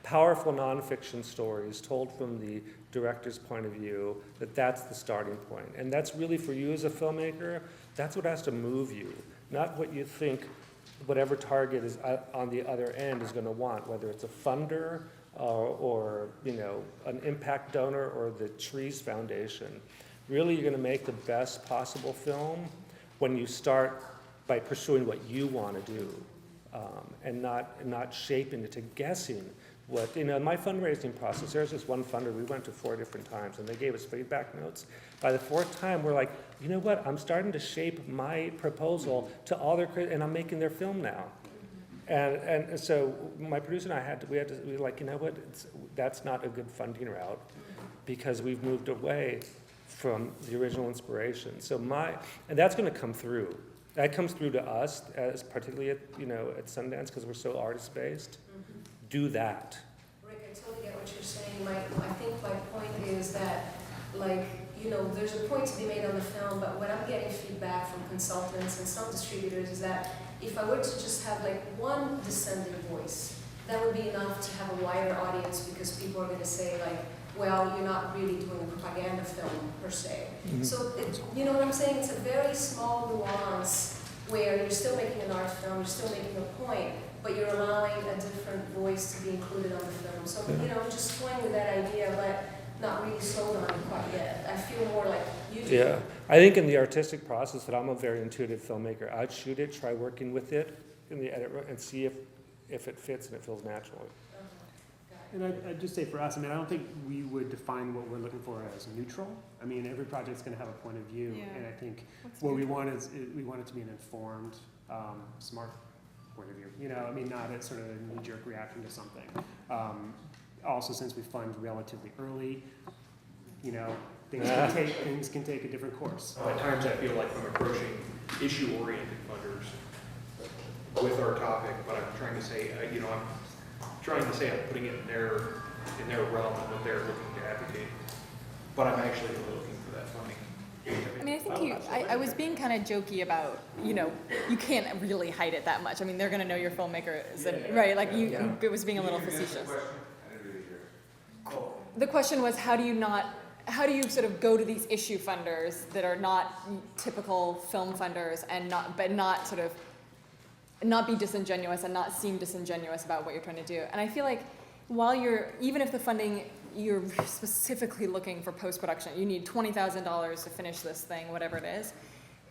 powerful nonfiction stories told from the director's point of view, that's the starting point. And that's really for you as a filmmaker, that's what has to move you, not what you think whatever target is on the other end is going to want, whether it's a funder or you know, an impact donor or the Trees Foundation. Really, you're going to make the best possible film when you start by pursuing what you want to do, and not shaping it to guessing what, you know, in my fundraising process, there's this one funder, we went to 4 different times, and they gave us feedback notes. By the 4th time, we're like, you know what, I'm starting to shape my proposal to all their, and I'm making their film now. And so my producer and we were like, you know what, that's not a good funding route, because we've moved away from the original inspiration. So and that's going to come through. That comes through to us, as particularly at Sundance, because we're so artist-based. Mm-hmm. Do that. Rick, I totally get what you're saying. I think my point is that, like, you know, there's a point to be made on the film, but what I'm getting feedback from consultants and some distributors is that if I were to just have like one dissenting voice, that would be enough to have a wider audience, because people are going to say like, well, you're not really doing a propaganda film per se. Mm-hmm. So, you know what I'm saying? It's a very small nuance where you're still making an art film, you're still making a point, but you're allowing a different voice to be included on the film. So, you know, just toying with that idea, but not really sold on it quite yet. I feel more like you do. Yeah, I think in the artistic process that I'm a very intuitive filmmaker. I'd shoot it, try working with it in the edit room, and see if it fits and it feels natural. And I'd just say for us, I mean, I don't think we would define what we're looking for as neutral. I mean, every project's going to have a point of view, Yeah. and I think what we want is we want it to be an informed, smart point of view. You know, I mean, not a sort of a knee-jerk reaction to something. Also, since we fund relatively early, you know, things can take a different course. At times, I feel like I'm approaching issue-oriented funders with our topic, but I'm trying to say, I'm putting it in their realm and what they're looking to advocate. But I'm actually really looking for that funding. I mean, I think I was being kind of jokey about, you know, you can't really hide it that much. I mean, they're going to know your filmmaker, right? Like, it was being a little facetious. The question was, how do you sort of go to these issue funders that are not typical film funders and not be disingenuous and not seem disingenuous about what you're trying to do. And I feel like even if the funding, you're specifically looking for post-production, you need $20,000 to finish this thing, whatever it is.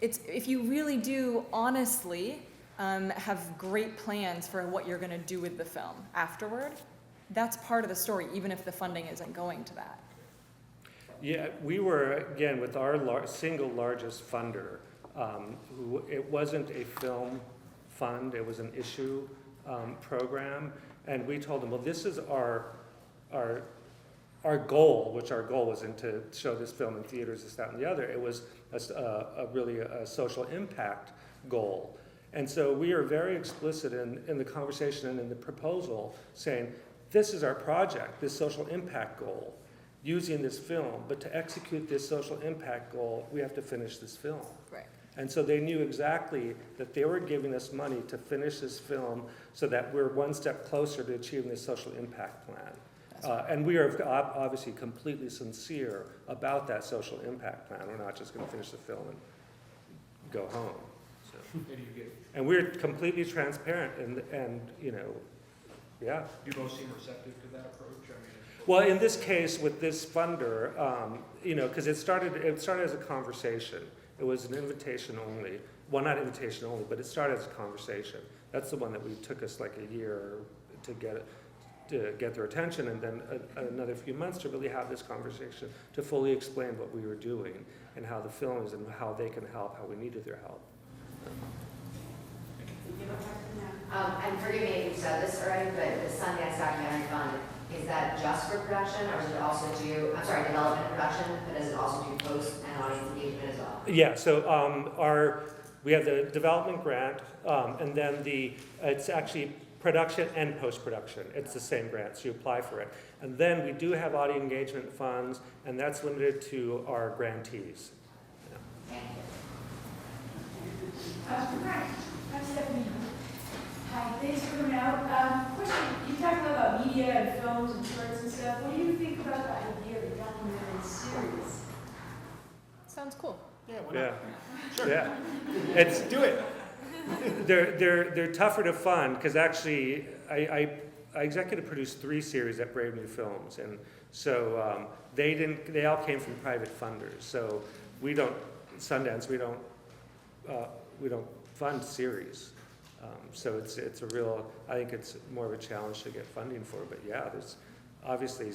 If you really do honestly have great plans for what you're going to do with the film afterward, that's part of the story, even if the funding isn't going to that. Yeah, we were, again, with our single largest funder, it wasn't a film fund, it was an issue program, and we told them, well, this is our our goal wasn't to show this film in theaters, this, that, and the other. It was really a social impact goal. And so we are very explicit in the conversation and in the proposal saying, this is our project, this social impact goal, using this film. But to execute this social impact goal, we have to finish this film. Right. And so they knew exactly that they were giving us money to finish this film so that we're one step closer to achieving this social impact plan. And we are obviously completely sincere about that social impact plan. We're not just going to finish the film and go home. So. And we're completely transparent, and you know, yeah. You both seem receptive to that approach. I mean, Well, in this case, with this funder, you know, because it started as a conversation. It was an invitation only. Well, not invitation only, but it started as a conversation. That's the one that we took us like a year to get their attention, and then another few months to really have this conversation, to fully explain what we were doing and how the film is and how they can help, how we needed their help. And forgive me if you said this already, but the Sundance Documentary Fund, is that just for production, or does it also do, development and production, but does it also do post and audience engagement as well? Yeah, so we have the development grant, and then it's actually production and post-production. It's the same grant, so you apply for it. And then we do have audience engagement funds, and that's limited to our grantees. Yeah. Thank you. Hi, I'm Stephanie. Hi, thanks for coming out. Question, you talked about media and films and shorts and stuff. What do you think about the idea of a documentary series? Sounds cool. Yeah, why not? Yeah, sure. Yeah, Do it. they're tougher to fund because actually I executive produced 3 series at Brave New Films, and so they all came from private funders. So Sundance we don't fund series. So it's a real, I think it's more of a challenge to get funding for. But yeah, there's obviously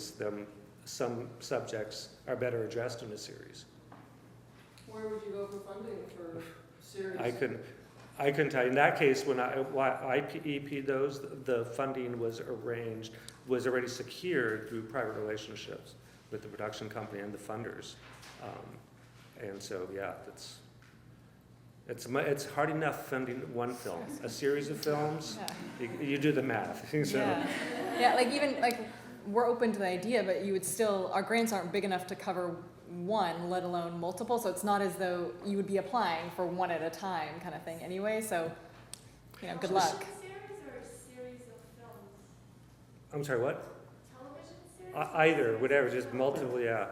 some subjects are better addressed in a series. Where would you go for funding for series? I couldn't tell you. In that case, when I EP'd those, the funding was already secured through private relationships with the production company and the funders. And so, yeah, it's hard enough funding one film. A series of films, Yeah. you do the math. So. Yeah, like even like we're open to the idea, but you would still, our grants aren't big enough to cover one, let alone multiple. So it's not as though you would be applying for one at a time kind of thing anyway. So, good luck. Series or a series of films? I'm sorry, what? Television series? Either, whatever, just multiple, yeah.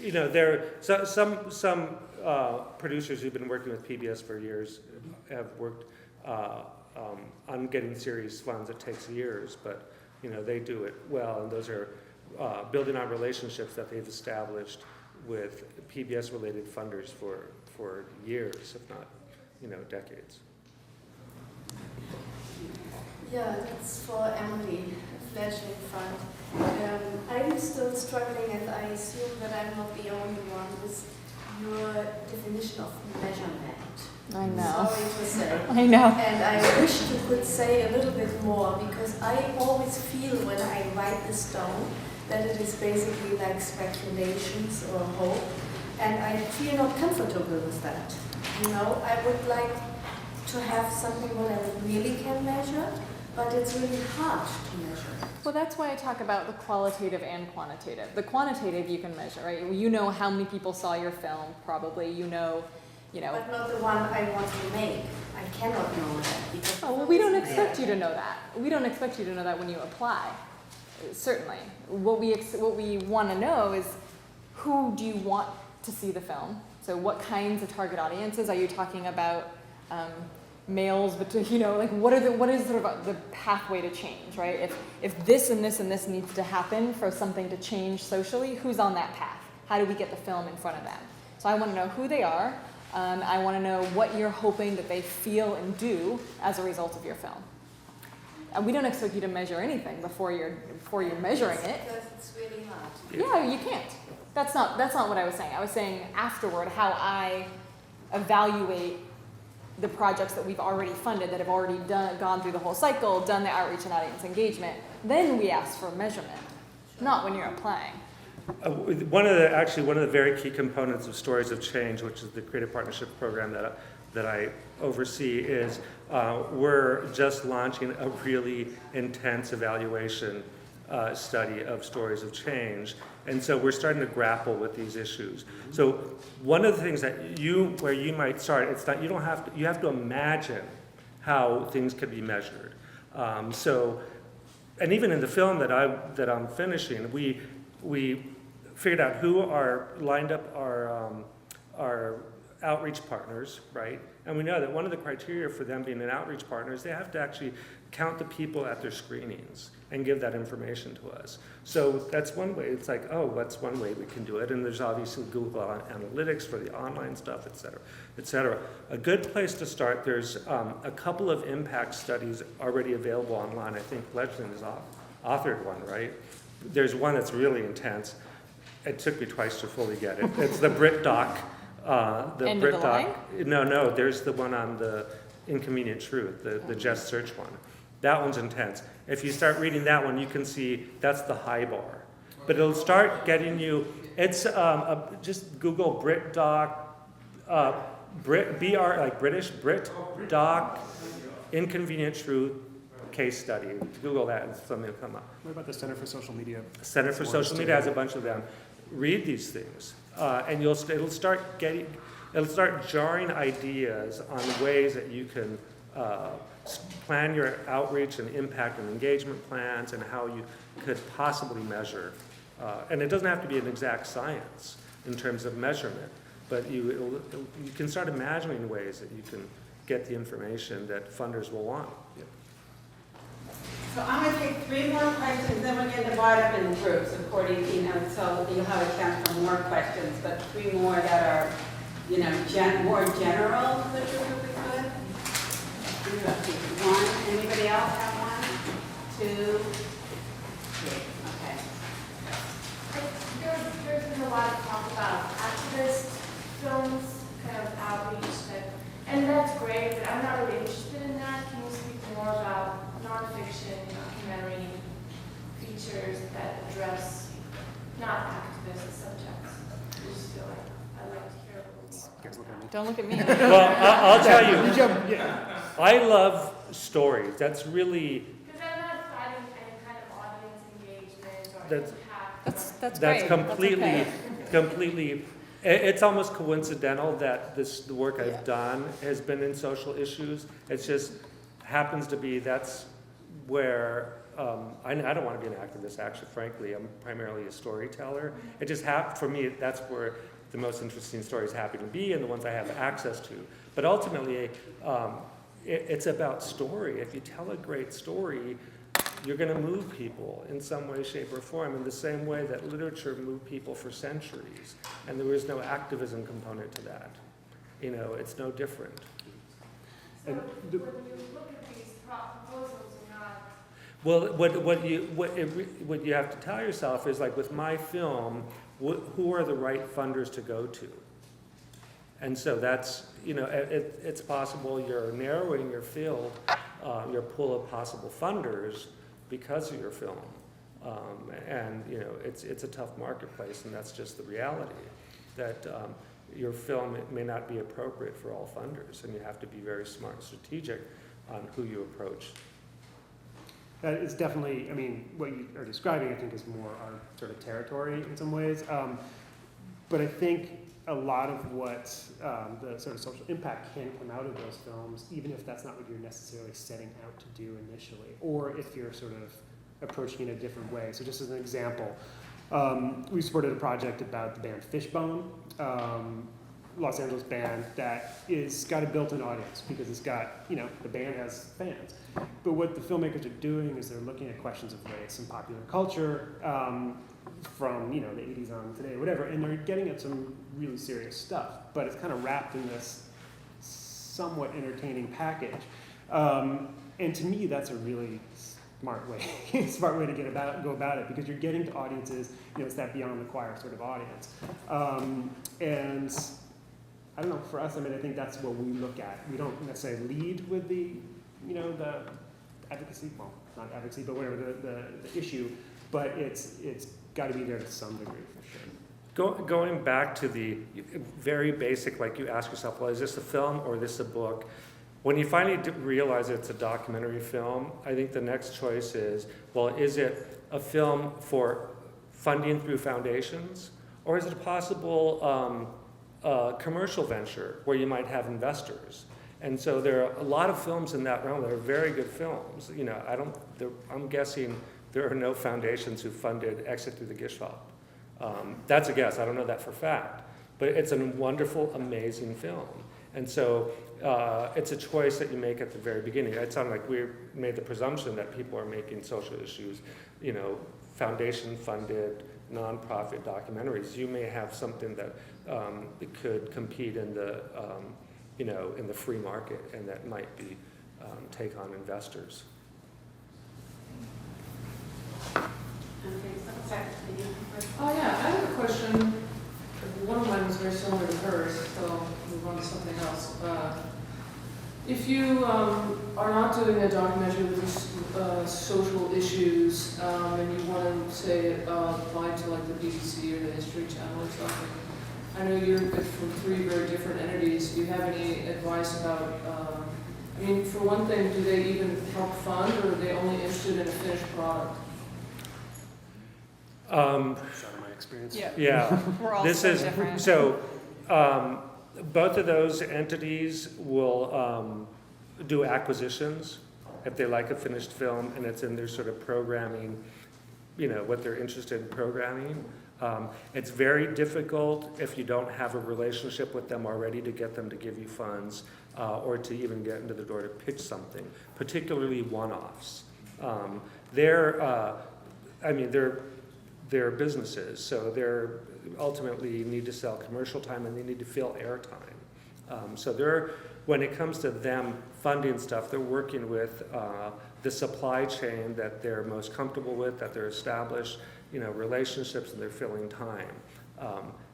There are some producers who've been working with PBS for years have worked on getting series funds. It takes years, but they do it well, and those are building on relationships that they've established with PBS-related funders for years, if not, decades. Yeah, that's for Emily, Fledgling Fund. I'm still struggling, and I assume that I'm not the only one with your definition of measurement. I know. Sorry to say. I know. And I wish you could say a little bit more, because I always feel when I write this down that it is basically like speculations or hope, and I feel not comfortable with that. I would like to have something what I really can measure, but it's really hard to measure. Well, that's why I talk about the qualitative and quantitative. The quantitative you can measure, right? You know how many people saw your film, probably. But not the one I want to make. I cannot know that. Because we don't expect you to know that. We don't expect you to know that when you apply. Certainly. What we want to know is, who do you want to see the film? So what kinds of target audiences? Are you talking about males, but what is sort of the pathway to change, right? If this and this and this needs to happen for something to change socially, who's on that path? How do we get the film in front of them? So I want to know who they are. I want to know what you're hoping that they feel and do as a result of your film. And we don't expect you to measure anything before you're measuring it. Because it's really hard. Yeah, you can't. That's not what I was saying. I was saying afterward how I evaluate the projects that we've already funded, that have already gone through the whole cycle, done the outreach and audience engagement. Then we ask for measurement. Not when you're applying. One of the very key components of Stories of Change, which is the Creative Partnership Program that I oversee, is we're just launching a really intense evaluation study of Stories of Change. And so we're starting to grapple with these issues. So one of the things where you might start, you have to imagine how things could be measured. And even in the film that I'm finishing, we figured out who are lined up our outreach partners, right? And we know that one of the criteria for them being an outreach partner is they have to actually count the people at their screenings and give that information to us. So that's one way. It's like, oh, that's one way we can do it. And there's obviously Google Analytics for the online stuff, et cetera, et cetera. A good place to start, there's a couple of impact studies already available online. I think Fledgling has authored one, right? There's one that's really intense. It took me twice to fully get it. It's the BritDoc. End of the line? No, there's the one on the Inconvenient Truth, the Just Search one. That one's intense. If you start reading that one, you can see that's the high bar. But it'll start getting you, it's, just Google BritDoc, BR, like British, BritDoc, Inconvenient Truth case study. Google that and something will come up. What about the Center for Social Media? Center for Social Media has a bunch of them. Read these things, and it'll start jarring ideas on ways that you can plan your outreach and impact and engagement plans and how you could possibly measure. And it doesn't have to be an exact science in terms of measurement, but you can start imagining ways that you can get the information that funders will want. So I'm going to take 3 more questions, then we're going to divide up in groups according, so you'll have a chance for more questions, but 3 more that are, more general for the group if we could. You have 1. Anybody else have 1, 2, 3? Okay. There's been a lot of talk about activist films, kind of outreach, and that's great, but I'm not really interested in that. Can you speak more about nonfiction, documentary features that address not activist subjects? I just feel like I'd like to hear a little more. Don't look at me. Well, I'll tell you, I love stories. That's really... Because I'm not fighting any kind of audience engagement or impact. That's That's great. completely, That's okay. completely, it's almost coincidental that the work I've done has been in social issues. It just happens to be that's where, I don't want to be an activist, actually, frankly. I'm primarily a storyteller. It just for me, that's where the most interesting stories happen to be and the ones I have access to. But ultimately, it's about story. If you tell a great story, you're going to move people in some way, shape, or form in the same way that literature moved people for centuries. And there was no activism component to that. It's no different. So when you look at these proposals or not, Well, what you have to tell yourself is, like with my film, who are the right funders to go to? And so that's, it's possible you're narrowing your field, your pool of possible funders because of your film. And, it's a tough marketplace, and that's just the reality, that your film may not be appropriate for all funders, and you have to be very smart and strategic on who you approach. That is definitely, what you are describing, I think, is more our sort of territory in some ways. But I think a lot of what the sort of social impact can come out of those films, even if that's not what you're necessarily setting out to do initially, or if you're sort of approaching it a different way. So just as an example, we supported a project about the band Fishbone, Los Angeles band that is got a built-in audience because it's got, the band has fans. But what the filmmakers are doing is they're looking at questions of race and popular culture from, the 80s on today, whatever, and they're getting at some really serious stuff, but it's kind of wrapped in this somewhat entertaining package. And to me, that's a really smart way to go about it, because you're getting to audiences, it's that beyond the choir sort of audience. And I don't know, for us, I think that's what we look at. We don't necessarily lead with the advocacy, well, not advocacy, but whatever the issue. but it's got to be there to some degree for sure. Going back to the very basic, like you ask yourself, well, is this a film or is this a book? When you finally realize it's a documentary film, I think the next choice is, well, is it a film for funding through foundations, or is it a possible commercial venture where you might have investors? And so there are a lot of films in that realm that are very good films. You know, I'm guessing there are no foundations who funded Exit Through the Gift Shop. That's a guess, I don't know that for fact, but it's a wonderful, amazing film. And so it's a choice that you make at the very beginning. It sounded like we made the presumption that people are making social issues, you know, foundation-funded, nonprofit documentaries. You may have something that could compete in the, you know, in the free market, and that might be take on investors. Oh, yeah, I have a question. One of mine was very similar to hers, so I'll move on to something else. If you are not doing a documentary with these social issues, and you want to, say, apply to like the BBC or the History Channel or something, I know you're from 3 very different entities. Do you have any advice about, I mean, for one thing, do they even help fund, or are they only interested in a finished product? That's out of my experience. Yeah. We're all This so is different. so. Both of those entities will do acquisitions if they like a finished film and it's in their sort of programming, you know, what they're interested in programming. It's very difficult if you don't have a relationship with them already to get them to give you funds or to even get into the door to pitch something, particularly one-offs. They're businesses, so they're ultimately need to sell commercial time and they need to fill airtime. So when it comes to them funding stuff, they're working with the supply chain that they're most comfortable with, that they're established, you know, relationships, and they're filling time.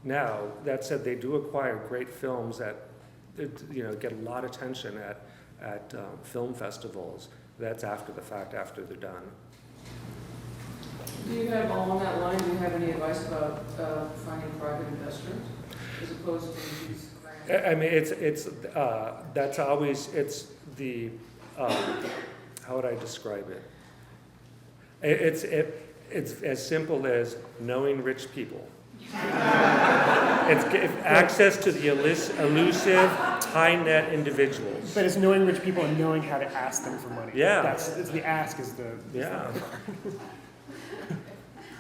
Now, that said, they do acquire great films that, you know, get a lot of attention at film festivals. That's after the fact, after they're done. Do you have, along that line, do you have any advice about finding private investors as opposed to these grants? I mean, that's always, it's the, how would I describe it? It's as simple as knowing rich people. It's access to the elusive, high-net individuals. But it's knowing rich people and knowing how to ask them for money. Yeah. It's the ask is the... Yeah.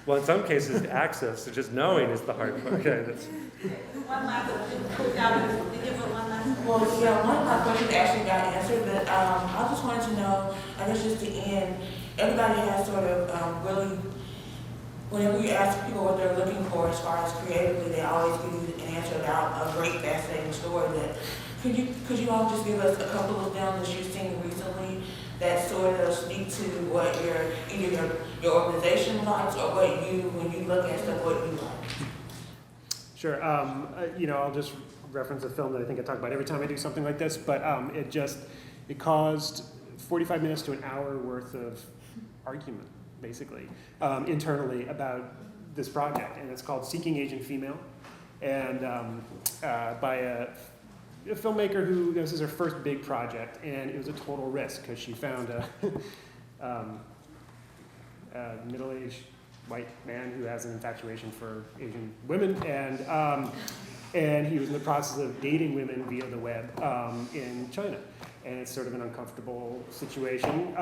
Well, in some cases, access to just knowing is the hard part. Okay, that's... One last, well, yeah, one of my questions actually got answered, but I just wanted to know, I guess just to end, everybody has sort of really, whenever you ask people what they're looking for as far as creatively, they always give you an answer about a great, fascinating story. That could you all just give us a couple of them that you've seen recently that sort of speak to what either your organization likes or what when you look at stuff, what you like? Sure. You know, I'll just reference a film that I think I talk about every time I do something like this, but it caused 45 minutes to an hour worth of argument, basically, internally about this project, and it's called Seeking Agent Female, and by a filmmaker who, this is her first big project, and it was a total risk because she found a middle-aged white man who has an infatuation for Asian women, and he was in the process of dating women via the web in China, and it's sort of an uncomfortable situation.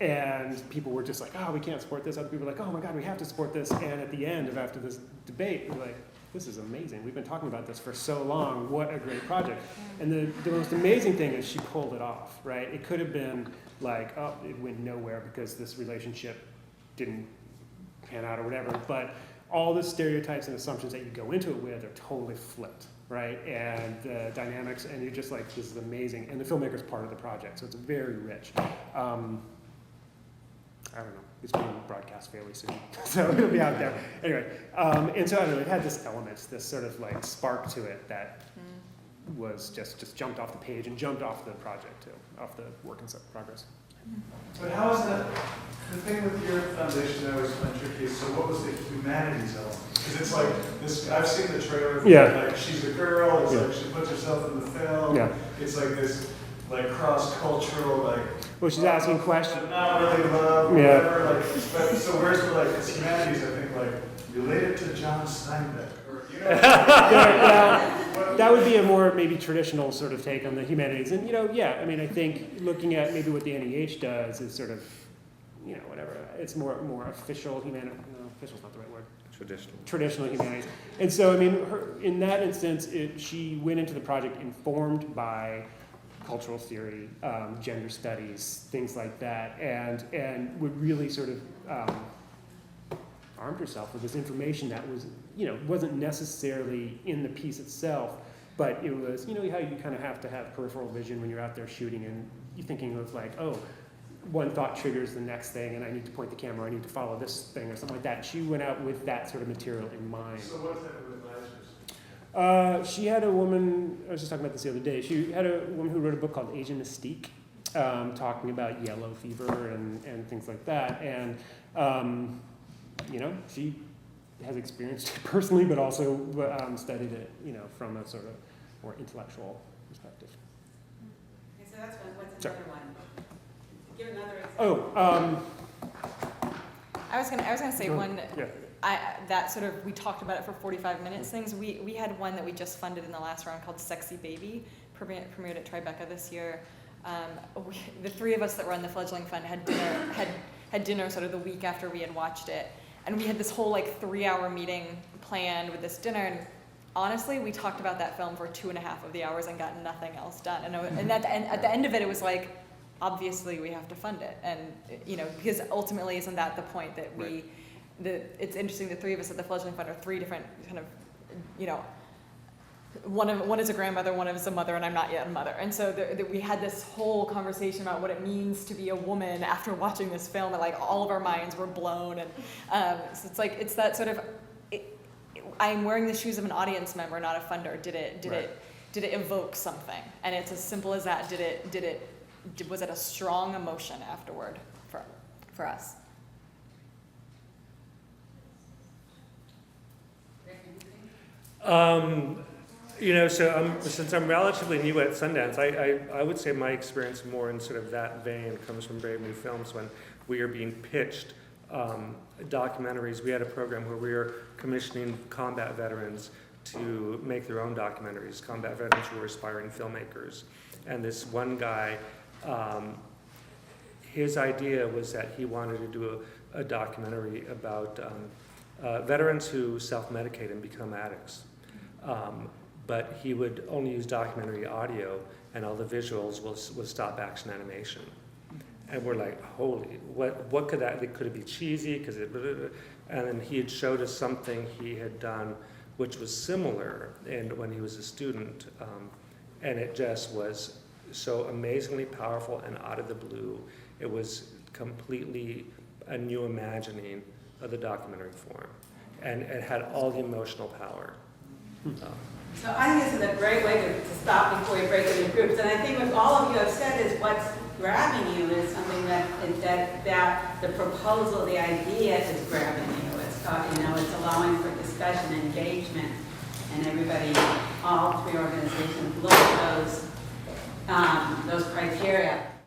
And people were just like, oh, we can't support this. Other people were like, oh my God, we have to support this. And at the end of after this debate, we're like, this is amazing. We've been talking about this for so long. What a great project. And the most amazing thing is she pulled it off, right? It could have been like, oh, it went nowhere because this relationship didn't pan out or whatever. But all the stereotypes and assumptions that you go into it with are totally flipped, right? And the dynamics, and you're just like, this is amazing. And the filmmaker's part of the project, so it's very rich. I don't know, it's being broadcast fairly soon, so it'll be out there. Anyway, and so I don't know, it had this element, this sort of like spark to it that was just jumped off the page and jumped off the project too, off the work in progress. But how is that, the thing with your foundation that I always find tricky is, so what was the humanities element? Because it's like this, I've seen the trailer, Yeah. like she's a girl, it's Yeah. like she puts herself in the film. Yeah. It's like this, like cross-cultural, like. Well, she's asking questions. But not really love, or Yeah. whatever, like, but, so where's the, like, it's humanities, I think, like, related to John Steinbeck, or, you know? Yeah, that would be a more maybe traditional sort of take on the humanities. And, I mean, I think looking at maybe what the NEH does is sort of, whatever, it's more official humanities. No, official's not the right word. Traditional humanities. And so, I mean, in that instance, she went into the project informed by cultural theory, gender studies, things like that, and would really sort of armed herself with this information that was, wasn't necessarily in the piece itself, but it was, how you kind of have to have peripheral vision when you're out there shooting, and you're thinking of like, oh, one thought triggers the next thing, and I need to point the camera, I need to follow this thing, or something like that. She went out with that sort of material in mind. So what type of advisors? She had a woman, I was just talking about this the other day, she had a woman who wrote a book called Asian Mystique, talking about yellow fever and things like that. And, she has experienced it personally, but also studied it, from a sort of more intellectual perspective. Okay, so that's one. What's another one? Give another example. I was gonna say one. Yeah. We talked about it for 45 minutes things. We had one that we just funded in the last round called Sexy Baby, premiered at Tribeca this year. The three of us that run the Fledgling Fund had dinner sort of the week after we had watched it, and we had this whole 3-hour meeting planned with this dinner. And honestly, we talked about that film for 2.5 of the hours and got nothing else done. And at the end of it, it was like, obviously we have to fund it, and because ultimately isn't that the point that we. Right. It's interesting. The three of us at the Fledgling Fund are three different kind of, one is a grandmother, one is a mother, and I'm not yet a mother. And so we had this whole conversation about what it means to be a woman after watching this film, and all of our minds were blown. And so it's that sort of, I'm wearing the shoes of an audience member, not a funder. Did it evoke something? And it's as simple as that. Was it a strong emotion afterward for us? Since I'm relatively new at Sundance, I would say my experience more in sort of that vein comes from Brave New Films when we are being pitched documentaries. We had a program where we were commissioning combat veterans to make their own documentaries, combat veterans who were aspiring filmmakers. And this one guy, his idea was that he wanted to do a documentary about veterans who self-medicate and become addicts. But he would only use documentary audio, and all the visuals was stop action animation. And we're like, holy, what could that, could it be cheesy? And then he had showed us something he had done which was similar when he was a student, and it just was so amazingly powerful and out of the blue. It was completely a new imagining of the documentary form, and it had all the emotional power. So I think this is a great way to stop before you break into groups. And I think what all of you have said is what's grabbing you is something that the proposal, the idea is grabbing you. It's allowing for discussion, engagement, and everybody, all three organizations look at those criteria.